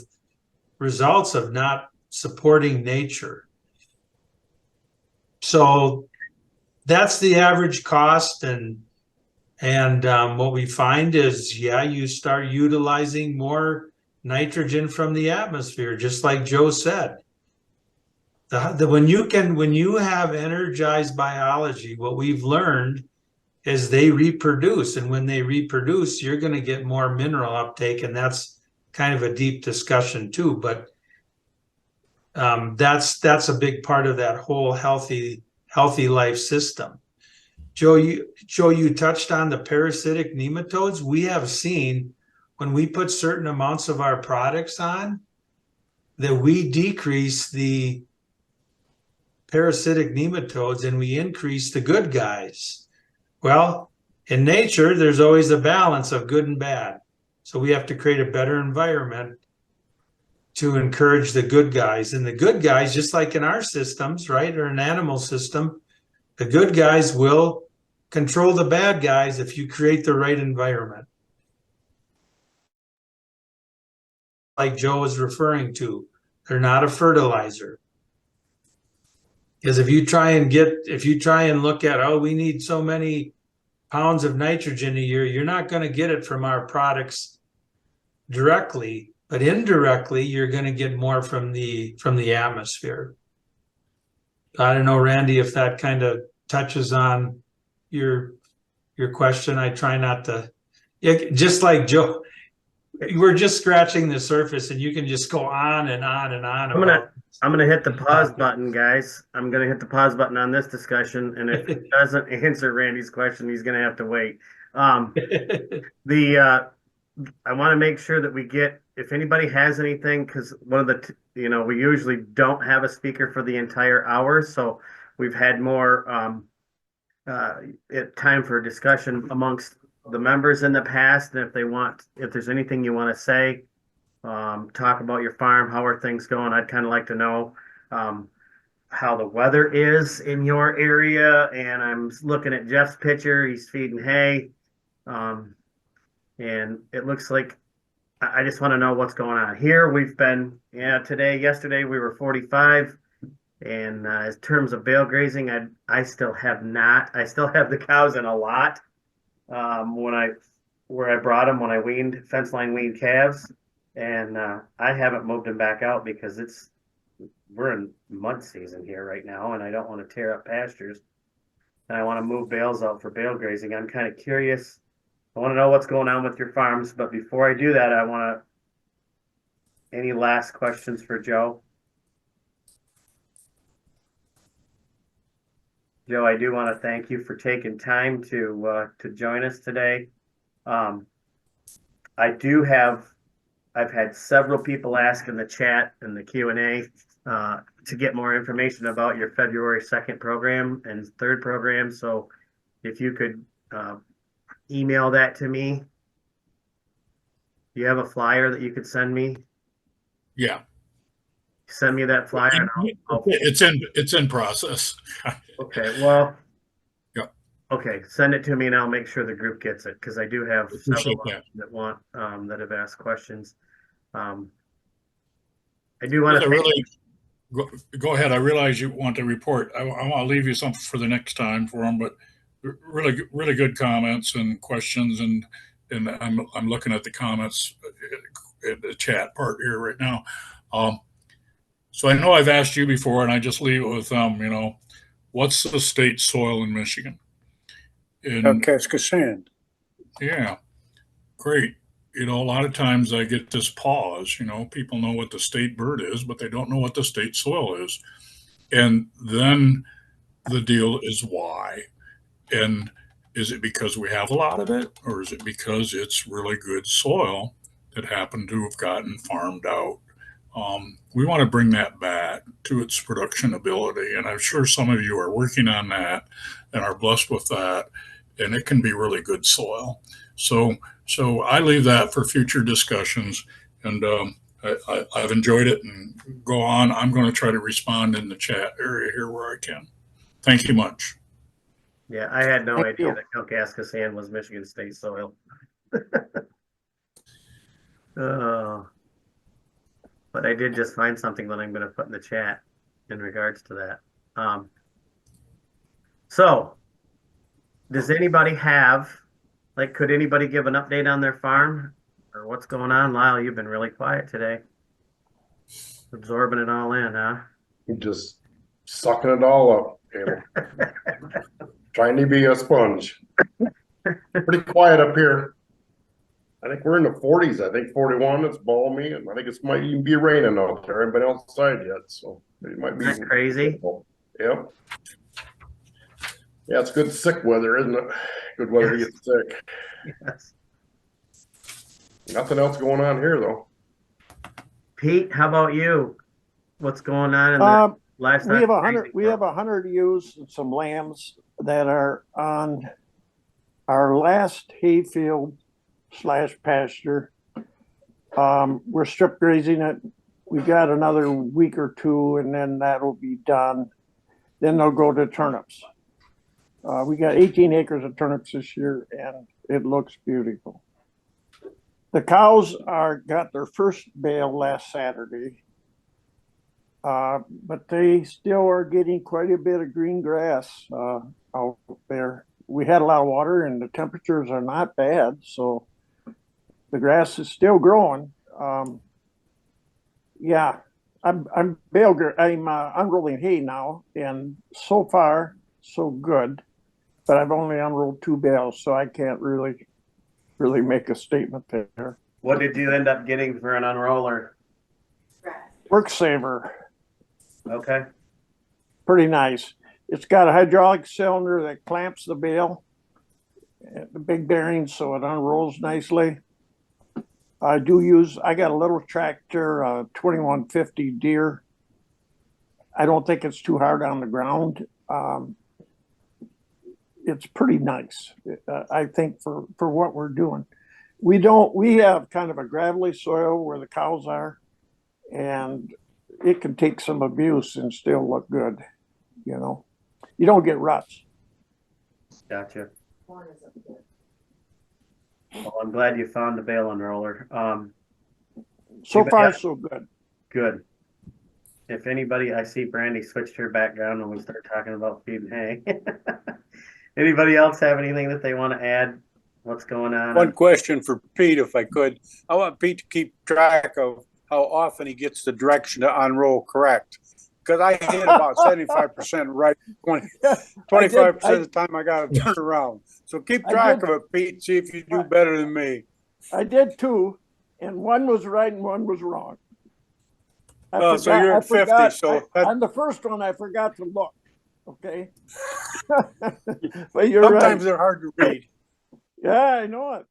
[SPEAKER 4] results of not supporting nature. So that's the average cost. And what we find is, you start utilizing more nitrogen from the atmosphere, just like Joe said. When you have energized biology, what we've learned is they reproduce, and when they reproduce, you're going to get more mineral uptake, and that's kind of a deep discussion too. But that's a big part of that whole healthy life system. Joe, you touched on the parasitic nematodes. We have seen when we put certain amounts of our products on, that we decrease the parasitic nematodes and we increase the good guys. Well, in nature, there's always a balance of good and bad. So we have to create a better environment to encourage the good guys. And the good guys, just like in our systems, right, or an animal system, the good guys will control the bad guys if you create the right environment. Like Joe was referring to, they're not a fertilizer. Because if you try and look at, we need so many pounds of nitrogen a year, you're not going to get it from our products directly, but indirectly, you're going to get more from the atmosphere. I don't know, Randy, if that kind of touches on your question. I try not to, just like Joe, we're just scratching the surface, and you can just go on and on and on.
[SPEAKER 2] I'm gonna hit the pause button, guys. I'm gonna hit the pause button on this discussion, and if it doesn't answer Randy's question, he's gonna have to wait. I want to make sure that we get, if anybody has anything, because one of the we usually don't have a speaker for the entire hour, so we've had more time for discussion amongst the members in the past. And if there's anything you want to say, talk about your farm, how are things going? I'd kind of like to know how the weather is in your area. And I'm looking at Jeff's picture. He's feeding hay. And it looks like, I just want to know what's going on here. We've been, yesterday we were 45. And in terms of bale grazing, I still have the cows in a lot. Where I brought them when I fence line weaned calves. And I haven't moved them back out because we're in mud season here right now, and I don't want to tear up pastures. And I want to move bales out for bale grazing. I'm kind of curious. I want to know what's going on with your farms, but before I do that, any last questions for Joe? Joe, I do want to thank you for taking time to join us today. I've had several people ask in the chat and the Q&A to get more information about your February 2nd program and 3rd program. So if you could email that to me. Do you have a flyer that you could send me?
[SPEAKER 1] Yeah.
[SPEAKER 2] Send me that flyer. And
[SPEAKER 1] It's in process.
[SPEAKER 2] Okay. Well.
[SPEAKER 1] Yeah.
[SPEAKER 2] Okay. Send it to me and I'll make sure the group gets it, because I do have several that have asked questions. I do want to
[SPEAKER 1] go ahead. I realize you want to report. I want to leave you something for the next time for them, but really good comments and questions, and I'm looking at the comments in the chat part here right now. So I know I've asked you before, and I just leave it with them. What's the state soil in Michigan?
[SPEAKER 7] Casca sand.
[SPEAKER 1] Yeah, great. A lot of times I get this pause. People know what the state bird is, but they don't know what the state soil is. And then the deal is why. And is it because we have a lot of it, or is it because it's really good soil that happen to have gotten farmed out. We want to bring that back to its production ability, and I'm sure some of you are working on that and are blessed with that, and it can be really good soil. So I leave that for future discussions, and I've enjoyed it. And go on. I'm going to try to respond in the chat area here where I can. Thank you much.
[SPEAKER 2] Yeah, I had no
[SPEAKER 7] Thank
[SPEAKER 2] idea
[SPEAKER 7] you.
[SPEAKER 2] that Kalkaska sand was Michigan State soil. But I did just find something that I'm going to put in the chat in regards to that. So, does anybody have, like, could anybody give an update on their farm or what's going on? Lyle, you've been really quiet today. Absorbing it all in, huh?
[SPEAKER 9] Just sucking it all up, Caleb. Trying to be a sponge. Pretty quiet up here. I think we're in the 40s. I think 41. It's balmy, and I think it might even be raining out there. I haven't been outside yet, so it might be.
[SPEAKER 2] That's crazy.
[SPEAKER 9] Yep. Yeah, it's good sick weather, isn't it? Good weather to get sick.
[SPEAKER 2] Yes.
[SPEAKER 9] Nothing else going on here, though.
[SPEAKER 2] Pete, how about you? What's going on in the livestock?
[SPEAKER 7] We have 100 ewes and some lambs that are on our last hayfield / pasture. We're strip grazing it. We got another week or two, and then that'll be done. Then they'll go to turnips. We got 18 acres of turnips this year, and it looks beautiful. The cows got their first bale last Saturday, but they still are getting quite a bit of green grass out there. We had a lot of water, and the temperatures are not bad, so the grass is still growing. Yeah, I'm unrolling hay now, and so far so good. But I've only unrolled 2 bales, so I can't really make a statement there.
[SPEAKER 2] What did you end up getting for an unroller?
[SPEAKER 7] Work saver.
[SPEAKER 2] Okay.
[SPEAKER 7] Pretty nice. It's got a hydraulic cylinder that clamps the bale, the big bearing, so it unrolls nicely. I got a little tractor, 2150 Deere. I don't think it's too hard on the ground. It's pretty nice, I think, for what we're doing. We have kind of a gravelly soil where the cows are, and it can take some abuse and still look good. You know, you don't get ruts.
[SPEAKER 2] Gotcha. Well, I'm glad you found the bale unroller.
[SPEAKER 7] So far, so good.
[SPEAKER 2] Good. If anybody, I see Brandy switched her background when we start talking about feeding hay. Anybody else have anything that they want to add? What's going on?
[SPEAKER 10] One question for Pete, if I could. I want Pete to keep track of how often he gets the direction to unroll correct. Because I hit about 75% right, 25% of the time I got to turn around. So keep track of it, Pete. See if you do better than me.
[SPEAKER 7] I did 2, and one was right and one was wrong.
[SPEAKER 10] So you're at 50. So
[SPEAKER 7] on the first one, I forgot to look. Okay. But you're
[SPEAKER 10] sometimes
[SPEAKER 7] right.
[SPEAKER 10] they're hard to read.
[SPEAKER 7] Yeah, I know it.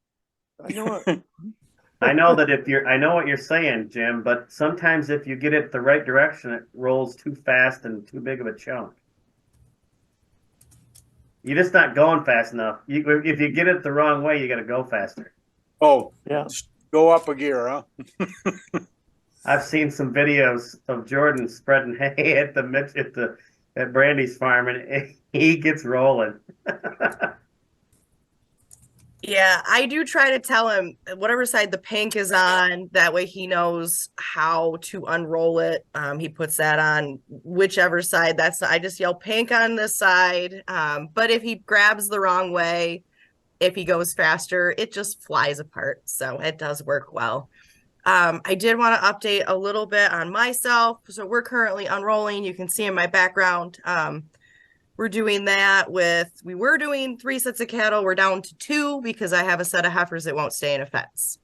[SPEAKER 2] I know that I know what you're saying, Jim, but sometimes if you get it the right direction, it rolls too fast and too big of a chunk. You're just not going fast enough. If you get it the wrong way, you got to go faster.
[SPEAKER 10] Oh,
[SPEAKER 7] yeah.
[SPEAKER 10] Go up a gear, huh?
[SPEAKER 2] I've seen some videos of Jordan spreading hay at Brandy's farm, and he gets rolling.
[SPEAKER 11] Yeah, I do try to tell him whatever side the pink is on. That way he knows how to unroll it. He puts that on whichever side. I just yell pink on this side. But if he grabs the wrong way, if he goes faster, it just flies apart. So it does work well. I did want to update a little bit on myself. So we're currently unrolling. You can see in my background. We're doing that we were doing 3 sets of cattle. We're down to 2 because I have a set of heifers that won't stay in a fence.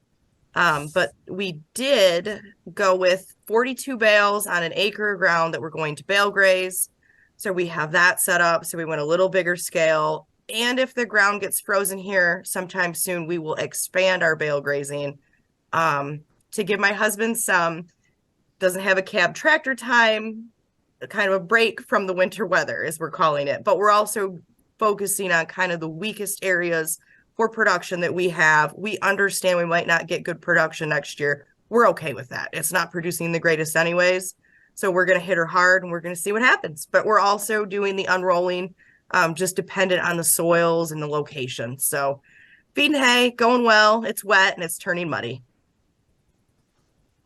[SPEAKER 11] But we did go with 42 bales on an acre of ground that we're going to bale graze. So we have that set up. So we went a little bigger scale. And if the ground gets frozen here sometime soon, we will expand our bale grazing to give my husband some, doesn't have a cab tractor time, kind of a break from the winter weather, as we're calling it. But we're also focusing on kind of the weakest areas for production that we have. We understand we might not get good production next year. We're okay with that. It's not producing the greatest anyways. So we're going to hit her hard and we're going to see what happens. But we're also doing the unrolling, just dependent on the soils and the location. So feeding hay, going well. It's wet and it's turning muddy.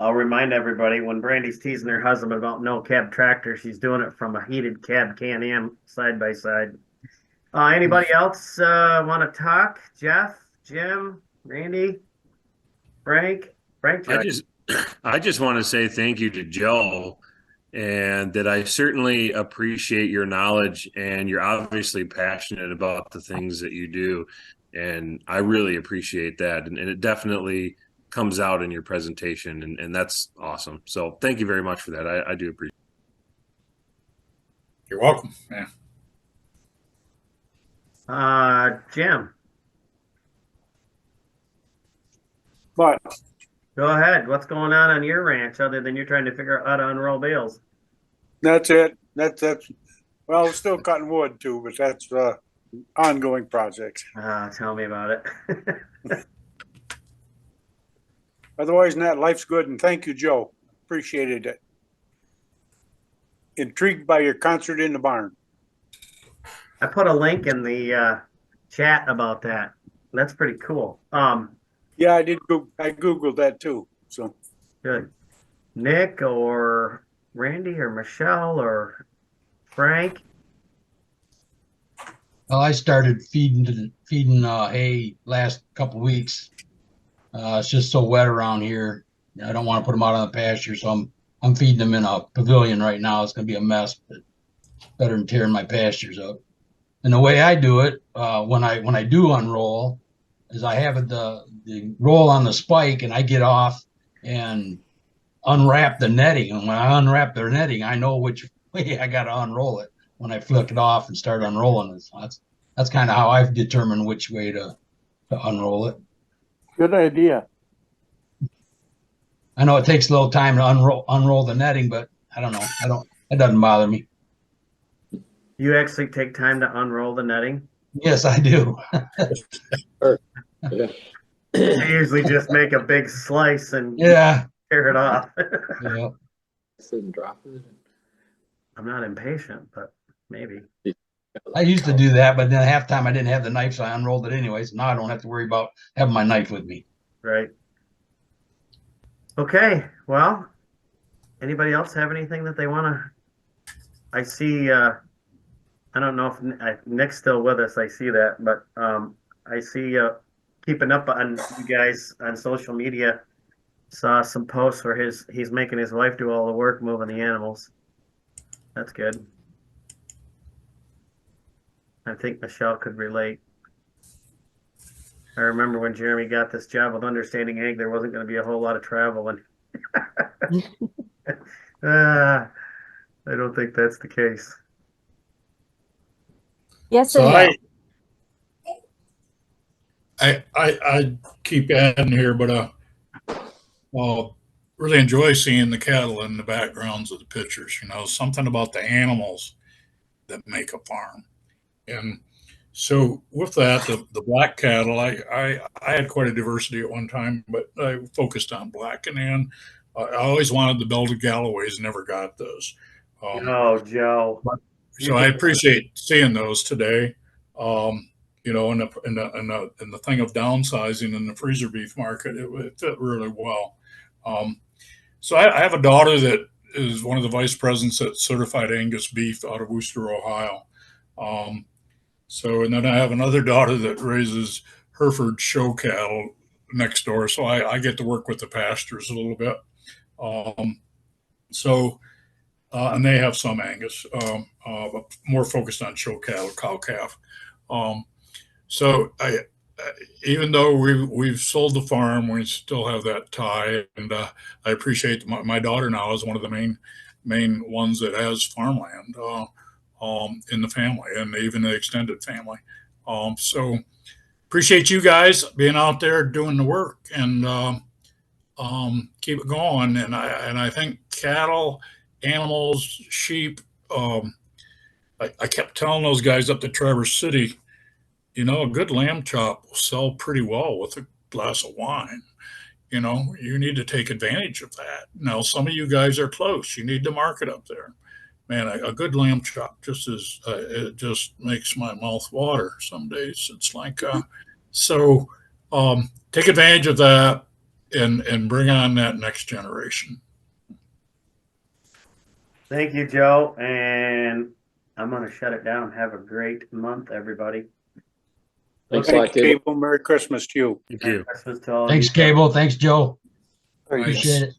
[SPEAKER 2] I'll remind everybody, when Brandy's teasing her husband about no cab tractor, she's doing it from a heated cab Can-Am side by side. Anybody else want to talk? Jeff, Jim, Randy, Frank?
[SPEAKER 12] I just want to say thank you to Joe, and that I certainly appreciate your knowledge, and you're obviously passionate about the things that you do, and I really appreciate that, and it definitely comes out in your presentation, and that's awesome. So thank you very much for that. I do appreciate it.
[SPEAKER 1] You're welcome. Yeah.
[SPEAKER 2] Jim,
[SPEAKER 10] But
[SPEAKER 2] go ahead. What's going on your ranch other than you're trying to figure out how to unroll bales?
[SPEAKER 10] that's it. That's well, we're still cutting wood too, but that's ongoing project.
[SPEAKER 2] Tell me about it.
[SPEAKER 10] Otherwise than that, life's good, and thank you, Joe. Appreciated it. Intrigued by your concert in the barn.
[SPEAKER 2] I put a link in the chat about that. That's pretty cool.
[SPEAKER 10] Yeah, I did. I Googled that too. So
[SPEAKER 2] Good. Nick or Randy or Michelle or Frank?
[SPEAKER 8] Well, I started feeding hay last couple weeks. It's just so wet around here. I don't want to put them out on the pasture, so I'm feeding them in a pavilion right now. It's going to be a mess, but better than tearing my pastures up. And the way I do it, when I do unroll, is I have the roll on the spike, and I get off and unwrap the netting. And when I unwrap the netting, I know which way I got to unroll it when I flick it off and start unrolling it. So that's kind of how I've determined which way to unroll it.
[SPEAKER 7] Good idea.
[SPEAKER 8] I know it takes a little time to unroll the netting, but I don't know. It doesn't bother me.
[SPEAKER 2] You actually take time to unroll the netting?
[SPEAKER 8] Yes, I do.
[SPEAKER 5] Yeah.
[SPEAKER 2] I usually just make a big slice and
[SPEAKER 8] Yeah.
[SPEAKER 2] tear it off.
[SPEAKER 8] Yeah.
[SPEAKER 5] Drop it.
[SPEAKER 2] I'm not impatient, but maybe.
[SPEAKER 8] I used to do that, but then half time I didn't have the knife, so I unrolled it anyways. Now I don't have to worry about having my knife with me.
[SPEAKER 2] Right. Okay, well, anybody else have anything that they want to? I see, I don't know if Nick's still with us. I see that, but I see keeping up on you guys on social media. Saw some posts where he's making his wife do all the work moving the animals. That's good. I think Michelle could relate. I remember when Jeremy got this job with Understanding Ag, there wasn't going to be a whole lot of travel, and I don't think that's the case.
[SPEAKER 13] Yes,
[SPEAKER 1] So
[SPEAKER 13] and no.
[SPEAKER 1] I keep adding here, but really enjoy seeing the cattle in the backgrounds of the pictures. You know, something about the animals that make a farm. And so with that, the black cattle, I had quite a diversity at one time, but I focused on black. And then I always wanted the belted Galloways, never got those.
[SPEAKER 2] Oh, Joe.
[SPEAKER 1] So I appreciate seeing those today. You know, in the thing of downsizing in the freezer beef market, it fit really well. So I have a daughter that is one of the vice presidents at Certified Angus Beef out of Worcester, Ohio. And then I have another daughter that raises Hereford show cattle next door. So I get to work with the pastures a little bit. And they have some Angus, but more focused on show cattle, cow calf. Even though we've sold the farm, we still have that tie, and I appreciate my daughter now is one of the main ones that has farmland in the family and even the extended family. So appreciate you guys being out there doing the work, and keep it going. And I think cattle, animals, sheep. I kept telling those guys up to Traverse City, you know, a good lamb chop will sell pretty well with a glass of wine. You know, you need to take advantage of that. Now, some of you guys are close. You need to market up there. Man, a good lamb chop just is, it just makes my mouth water some days. It's like, so take advantage of that and bring on that next generation.
[SPEAKER 2] Thank you, Joe. And I'm going to shut it down. Have a great month, everybody.
[SPEAKER 5] Thanks a lot,
[SPEAKER 10] Thank you,
[SPEAKER 5] Cable.
[SPEAKER 10] Cable. Merry Christmas to you.
[SPEAKER 12] Thank
[SPEAKER 2] Merry
[SPEAKER 12] you.
[SPEAKER 2] Christmas to all of
[SPEAKER 8] Thanks,
[SPEAKER 2] you.
[SPEAKER 8] Cable. Thanks, Joe.
[SPEAKER 1] Nice.
[SPEAKER 8] Appreciate it.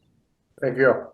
[SPEAKER 9] Thank you.